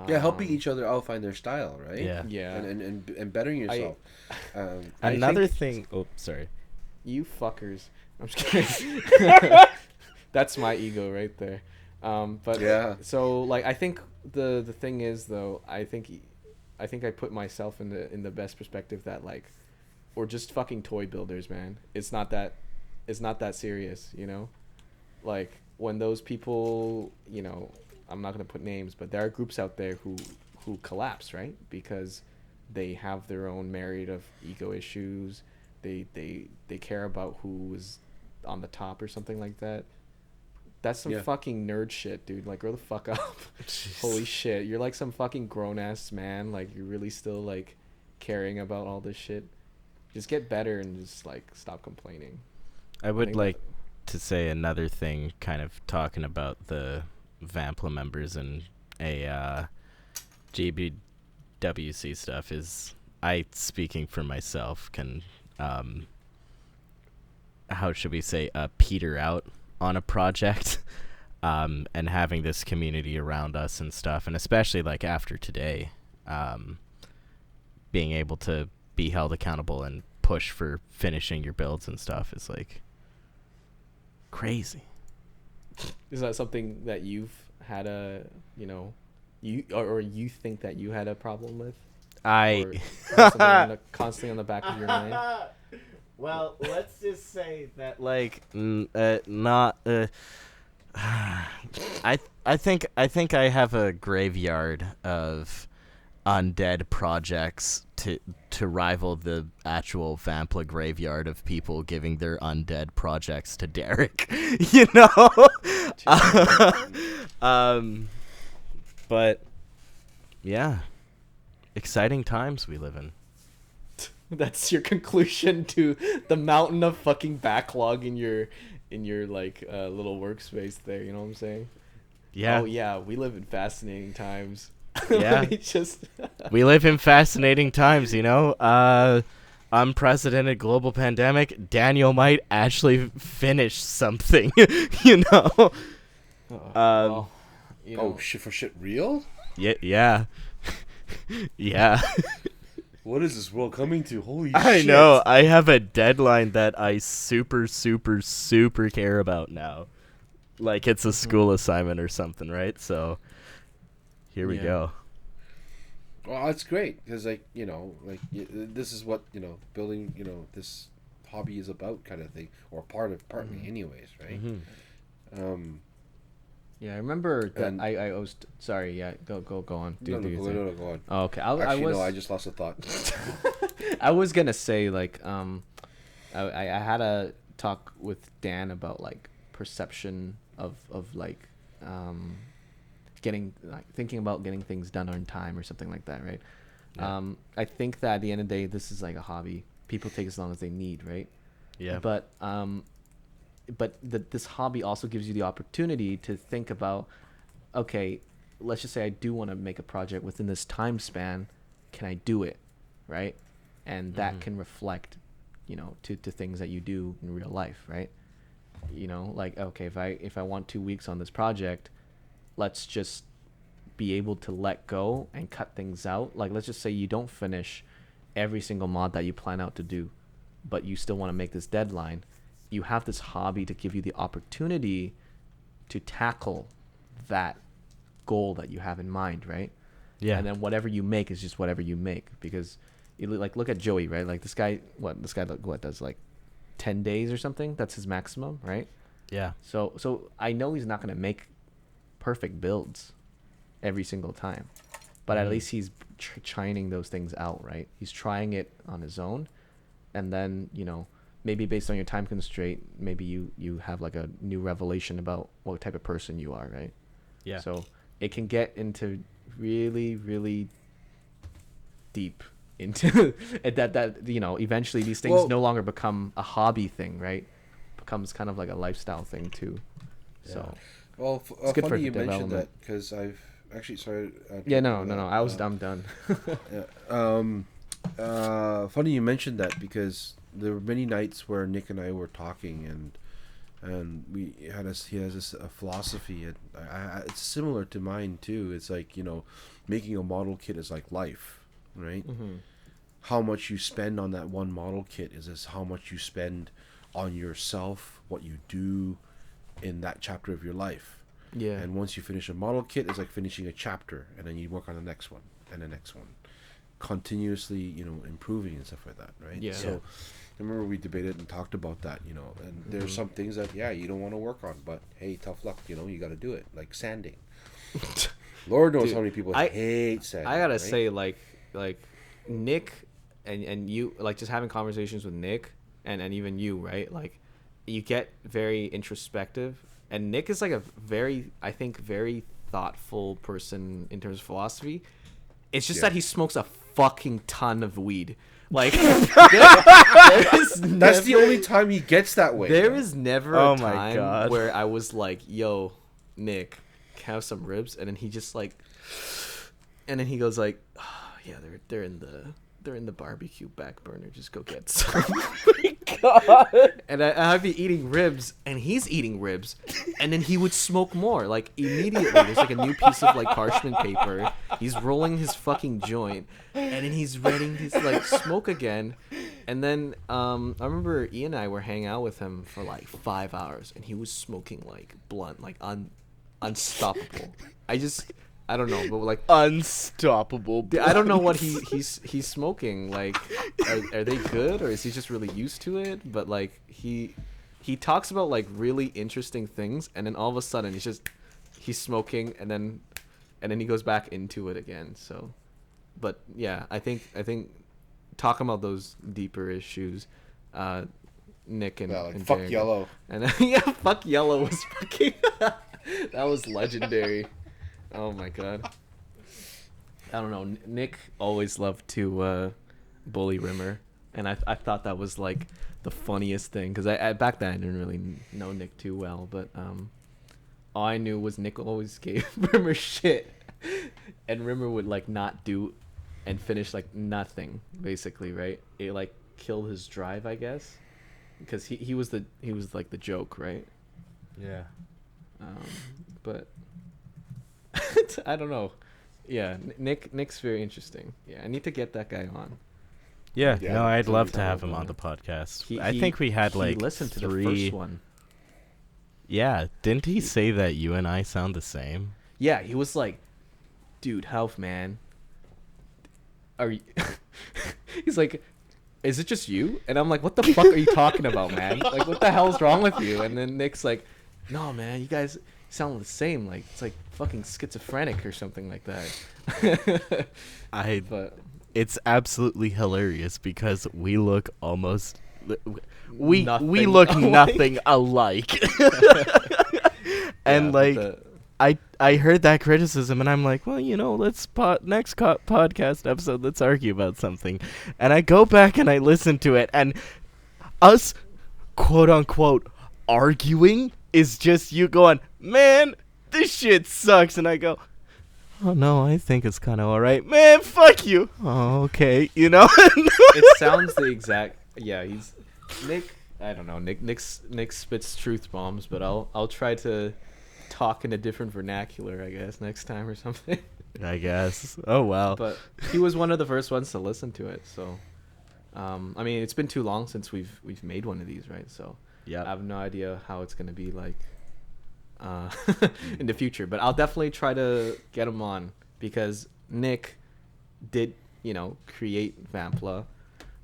Helping each other out find their style, right? Yeah. And bettering yourself. Another thing. Oh, sorry. You fuckers. I'm just kidding. That's my ego right there. But yeah. So like I think the thing is though, I think I put myself in the best perspective that like we're just fucking toy builders, man. It's not that serious, Like when those people, I'm not going to put names, but there are groups out there who collapse, right? Because they have their own myriad of ego issues. They care about who is on the top or something like that. That's some Yeah. fucking nerd shit, dude. Like, grow the fuck up. Holy shit. You're like some fucking grown-ass man. Like, you're really still, like, caring about all this shit. Just get better and just, like, stop complaining. I would think like to say another thing, kind of talking about the Vanpla members and a GBWC stuff, is I, speaking for myself, can, how should we say, peter out on a project, and having this community around us and stuff, and especially like after today, being able to be held accountable and push for finishing your builds and stuff is like crazy. Is that something that you've had a, you know, or you think that you had a problem with? Or something constantly on the back of your mind? Well, let's just say that, like, not. I think I have a graveyard of undead projects to rival the actual Vanpla graveyard of people giving their undead projects to Derick. You know. But yeah, exciting times we live in. That's your conclusion to the mountain of fucking backlog in your like little workspace there, you know what I'm saying? Yeah. Oh yeah, we live in fascinating times. Yeah. Just We live in fascinating times, you know. Unprecedented global pandemic. Daniel might actually finish something, you know. well, you know, Oh shit! For shit, real? Yeah. Yeah. What is this world coming to? Holy I shit! know. I have a deadline that I super care about now. Like it's a school assignment or something, right? So here we Yeah. go. Well, that's great because, like, you know, like this is what, you know, building, you know, this hobby is about, kind of thing, or partly, anyways, right? Mm-hmm. yeah, I remember that And- I was sorry. Yeah, go on. Do your thing. No, go on. Oh, okay. Actually, no, I just lost a thought. I was gonna say, like, I had a talk with Dan about, like, perception of like thinking about getting things done on time or something like that, right? Yeah. I think that at the end of the day, this is like a hobby. People take as long as they need, right? Yeah. But this hobby also gives you the opportunity to think about, okay, let's just say I do want to make a project within this time span. Can I do it, right? And that can reflect, you know, to things that you do in real life, right? You know, like, okay, if I want 2 weeks on this project, let's just be able to let go and cut things out. Like, let's just say you don't finish every single mod that you plan out to do, but you still want to make this deadline. You have this hobby to give you the opportunity to tackle that goal that you have in mind, right? Yeah. And then whatever you make is just whatever you make, because you like, look at Joey, right? Like this guy does like 10 days or something. That's his maximum, right? Yeah. So I know he's not going to make perfect builds every single time, but at least he's trying those things out, right? He's trying it on his own, and then, you know, maybe based on your time constraint, maybe you have like a new revelation about what type of person you are, right? Yeah. So it can get into really, really deep into that you know, eventually these things no longer become a hobby thing, right? Becomes kind of like a lifestyle thing too. Yeah. So Well, it's good for funny you mentioned development. that because I've actually sorry. Yeah, no. I'm done. Funny you mentioned that because there were many nights where Nick and I were talking and he has this philosophy, and it's similar to mine too. It's like, you know, making a model kit is like life, right? Mm-hmm. How much you spend on that one model kit is how much you spend on yourself, what you do in that chapter of your life. Yeah. And once you finish a model kit, it's like finishing a chapter, and then you work on the next one and the next one, continuously, you know, improving and stuff like that, right? Yeah. So I remember we debated and talked about that, you know, and there's some things that you don't want to work on, but hey, tough luck, you know, you got to do it, like sanding. Lord knows Dude, how many people hate sanding. I gotta right? say, like Nick and you, like, just having conversations with Nick and even you, right? Like, you get very introspective And Nick is like a very, I think, very thoughtful person in terms of philosophy. It's just that he smokes a fucking ton of weed. Like, that's the only time he gets that way. There is never a my time God. where I was like, yo, Nick, can I have some ribs? And then he just like, and then he goes like, oh, yeah, they're in the barbecue back burner. Just go get some. God. And I'd be eating ribs, and he's eating ribs, and then he would smoke more. Like, immediately, there's like a new piece of like parchment paper. He's rolling his fucking joint, and then he's ready to like smoke again. And then I remember Ian and I were hanging out with him for like 5 hours, and he was smoking like blunt, like unstoppable. I don't know, but like Unstoppable. I don't know what he's smoking. Like, are they good, or is he just really used to it? But like he talks about like really interesting things, and then all of a sudden he's smoking, and then he goes back into it again. So, but yeah, I think talking about those deeper issues, Nick and like and fuck Derek, yellow. and yeah, fuck yellow was fucking that was legendary. Oh my god. I don't know. Nick always loved to bully Rimmer, and I thought that was like the funniest thing, because I back then I didn't really know Nick too well, but all I knew was Nick always gave Rimmer shit, and Rimmer would like not do and finish like nothing, basically, right? It like killed his drive, I guess, because he was like the joke, right? Yeah. But I don't know. Yeah, Nick's very interesting. Yeah, I need to get that guy on. Yeah, Yeah, no, I'd so love we to talk have him about on the it. podcast. I think we had like he listened to the 3. first one. Yeah, didn't he say that you and I sound the same? Yeah, he was like, "Dude, Half man, are you?" He's like, "Is it just you?" And I'm like, "What the fuck are you talking about, man? Like, what the hell's wrong with you?" And then Nick's like, "No, man, you guys sound the same. Like, it's like fucking schizophrenic or something like that." But It's absolutely hilarious because we look almost we Nothing look alike. nothing alike. And yeah, like the- I heard that criticism and I'm like, well, let's podcast episode, let's argue about something. And I go back and I listen to it, and us quote unquote arguing is just you going, man, this shit sucks. And I go, oh no, I think it's kind of alright. Man, fuck you. Oh, okay, it sounds the exact. Yeah, he's Nick. I don't know. Nick spits truth bombs, but I'll try to talk in a different vernacular, I guess, next time or something. I guess. Oh well. But he was one of the first ones to listen to it, so I mean, it's been too long since we've made one of these, right? So yeah, I have no idea how it's gonna be like in the future, but I'll definitely try to get him on, because Nick did create Vanpla,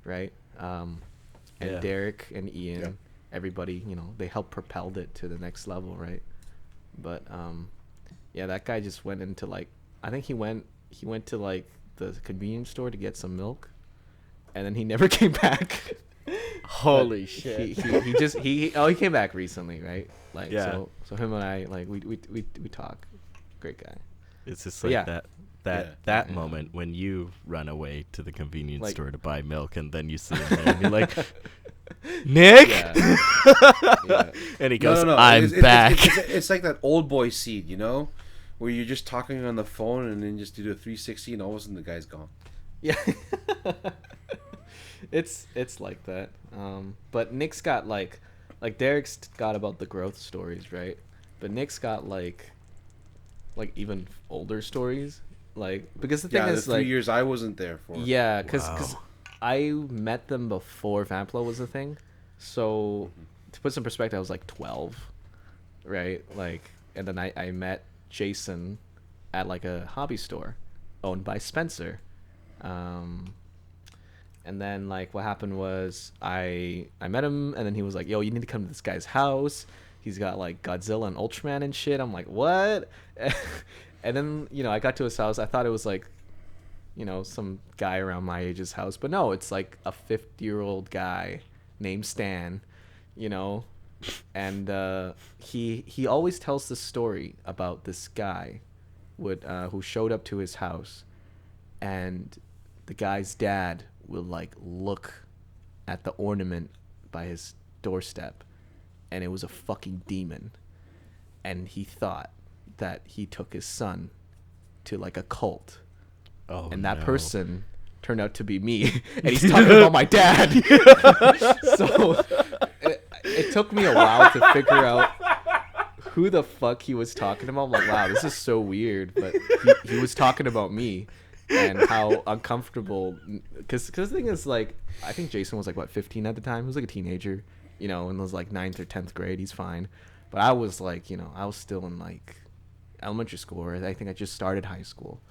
right? And Yeah. Derick and Ian, Yeah. everybody, they helped propelled it to the next level, right? But yeah, that guy just went into like, I think he went to like the convenience store to get some milk, and then he never came back. Holy But shit. he came back recently, right? Like, Yeah. so him and I, like, we talk. Great guy. It's just But like yeah. that Yeah. moment when you run away to the convenience Like- store to buy milk, and then you see him there and you're like, Nick? Yeah. Yeah. And he goes, No. I'm back. It's like that old boy seed, where you're just talking on the phone and then just do the 360 and all of a sudden the guy's gone. Yeah. It's like that. But Nick's got like Derek's got about the growth stories, right? But Nick's got like even older stories, like, because the thing Yeah, the is 3 like, years I wasn't there for. yeah, because Wow. I met them before Vanpla was a thing. So to put some perspective, I was like 12, right? Like, and then I met Jason at like a hobby store owned by Spencer. And then like what happened was I met him, and then he was like, yo, you need to come to this guy's house. He's got like Godzilla and Ultraman and shit. I'm like, what? And then, I got to his house. I thought it was like, some guy around my age's house. But no, it's like a 50-year-old guy named Stan, and he always tells the story about this guy who showed up to his house, and the guy's dad will like look at the ornament by his doorstep, and it was a fucking demon, and he thought that he took his son to like a cult. Oh, and that no. person turned out to be me, and he's talking about my dad. So it took me a while to figure out who the fuck he was talking about. I'm like, wow, this is so weird, but he was talking about me and how uncomfortable, because the thing is, like, I think Jason was like, what, 15 at the time? He was like a teenager, you know, and was like 9th or 10th grade. He's fine, but I was like, you know, I was still in like elementary school, or I think I just started high school.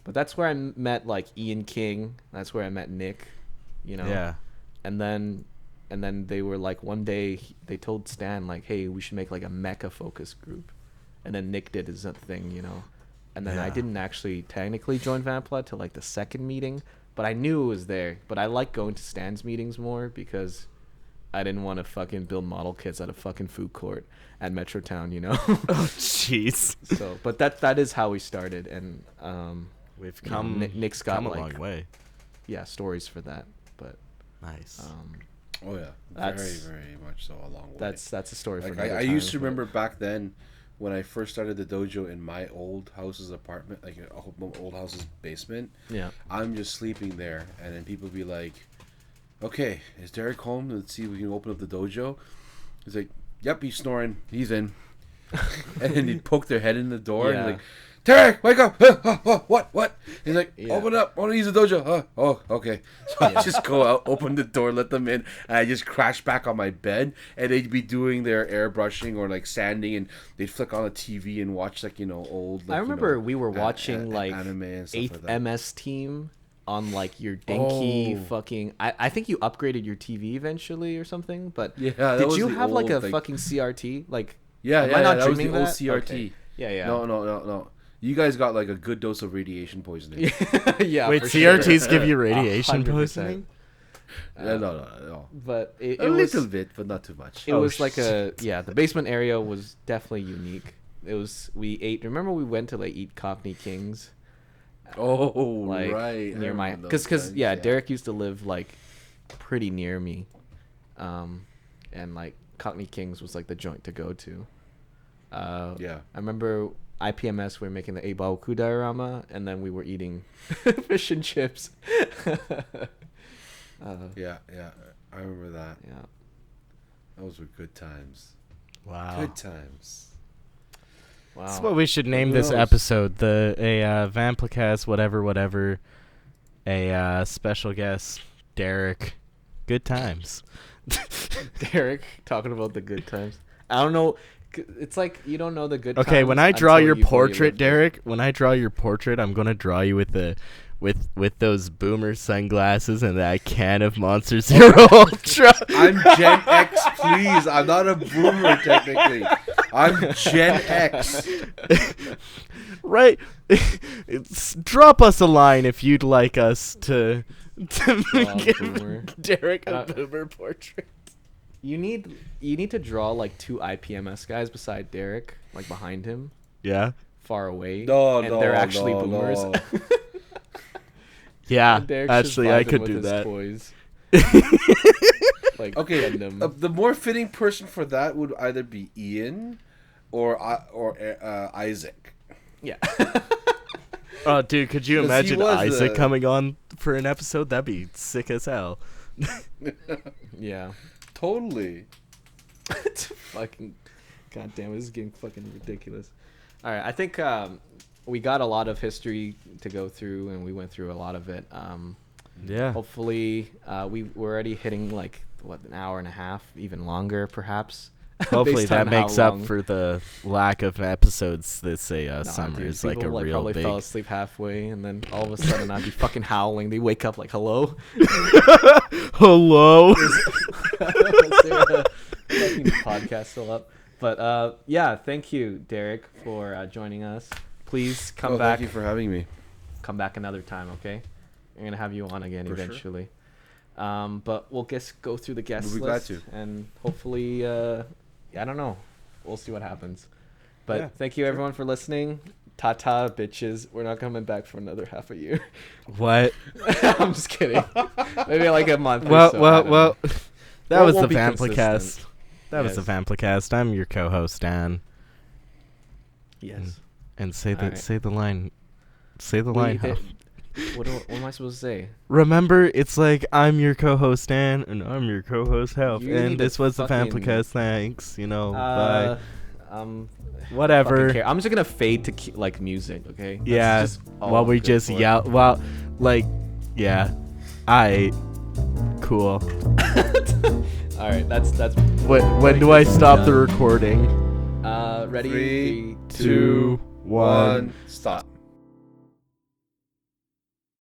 But that's where I met like Ian King. That's where I met Nick, you know. Yeah. And then they were like, one day they told Stan like, hey, we should make like a mecha focus group. And then Nick did his thing, you know. And then I didn't actually technically join Vanpla till like the second meeting, but I knew it was there. But I like going to Stan's meetings more because I didn't want to fucking build model kits at a fucking food court at Metrotown, you know. Oh, jeez. So, but that is how we started, and We've you know, come Nick's got a like, long way. yeah, stories for that. But Nice. Oh yeah, That's- very very much so a long way. that's a story for like another I time, used to but- remember back then when I first started the dojo in my old house's apartment, like old house's basement. Yeah. I'm just sleeping there, and then people be like, "Okay, is Derick home? Let's see if we can open up the dojo." He's like, "Yep, he's snoring. He's in." And then he'd poke their head in the door and Yeah. like, "Derick, wake up! What? He's like, Yeah. "Open up! I want to use the dojo." Oh, okay. So I just go out, open the door, let them in, and I just crash back on my bed, and they'd be doing their airbrushing or like sanding, and they'd flick on the TV and watch like old. Like, I remember we were watching like anime and stuff 8th like that. MS Team on like your dinky Oh. fucking. I think you upgraded your TV eventually or something. But Yeah, that did was you the have like a old, like- fucking CRT? Like, Yeah, am yeah, I not that was the dreaming old that? CRT. Okay. Yeah. No. You guys got like a good dose of radiation poisoning. Yeah. Wait, for CRTs sure. give you radiation 100%. poisoning? No. But it A was little bit, but not too much. It was like the basement area was definitely unique. It was, we ate. Remember we went to like eat Cockney Kings. Oh, Like right. near my, because Derek used to live like pretty near me, and like Cockney Kings was like the joint to go to. Yeah. I remember IPMS, we were making the BAKUC diorama, and then we were eating fish and chips. Yeah. I remember that. Yeah. Those were good times. Wow. Good times. Wow. That's what we should name Who this knows? episode. A Vanpla whatever. A special guest, Derick. Good times. Derek talking about the good times. I don't know. It's like you don't know the good times. Okay, when I draw until your you've already portrait, lived it. Derek, when I draw your portrait, I'm gonna draw you with with those boomer sunglasses and that can of Monster Zero Ultra. I'm Gen X, please. I'm not a boomer technically. I'm Gen X. Right? Drop us a line if you'd like us to give boomer. Derek a Uh, boomer portrait. You need to draw like 2 IPMS guys beside Derek, like behind him, Yeah. far away. No, and they're actually boomers. no. Yeah. And Derek's just Actually, I vibing could with do his that. Toys. Like Okay, Gundam. the more fitting person for that would either be Ian or Isaac. Yeah. Oh, dude, could you 'Cause he imagine was Isaac the- coming on for an episode? That'd be sick as hell. Yeah. Totally. It's fucking, god damn it, this is getting fucking ridiculous. All right, I think we got a lot of history to go through, and we went through a lot of it. Yeah. Hopefully, we're already hitting like an hour and a half, even longer, perhaps. Hopefully based that on how makes up long- for the lack of episodes this Nah, summer. dude, It's like a people, real probably big. fell asleep halfway, and then all of a sudden I'd be fucking howling. They wake up like, "Hello." Hello. Is there a fucking podcast still up? But yeah, thank you, Derek, for joining us. Please come back. Thank you for having me. Come back another time, okay? We're gonna have you on again For sure. eventually. But we'll go through the guest We'll be glad list, to. and hopefully I don't know. We'll see what happens. But Yeah, thank you everyone for listening. Ta-ta, bitches. We're not coming back for another half a year. What? I'm just kidding. Maybe like a month. Well, or so. well, well. That was the We'll be Vanpla cast. consistent. That was the Yes. Vanpla cast. I'm your co-host Dan. Yes. And say the Alright. say the line. Say the Wait, line. Huff. what am I supposed to say? Remember, it's like I'm your co-host Dan and I'm your co-host Huff. You need And to this was the fucking- Vanpla cast. Thanks. Bye. Fucking Whatever. care. I'm just gonna fade to like music, okay? That's Yeah. just all While we I'm good just for. yell. Well, like, yeah. Cool. All right, that's. When do I stop the recording? Ready? 3, 2, 1. Stop.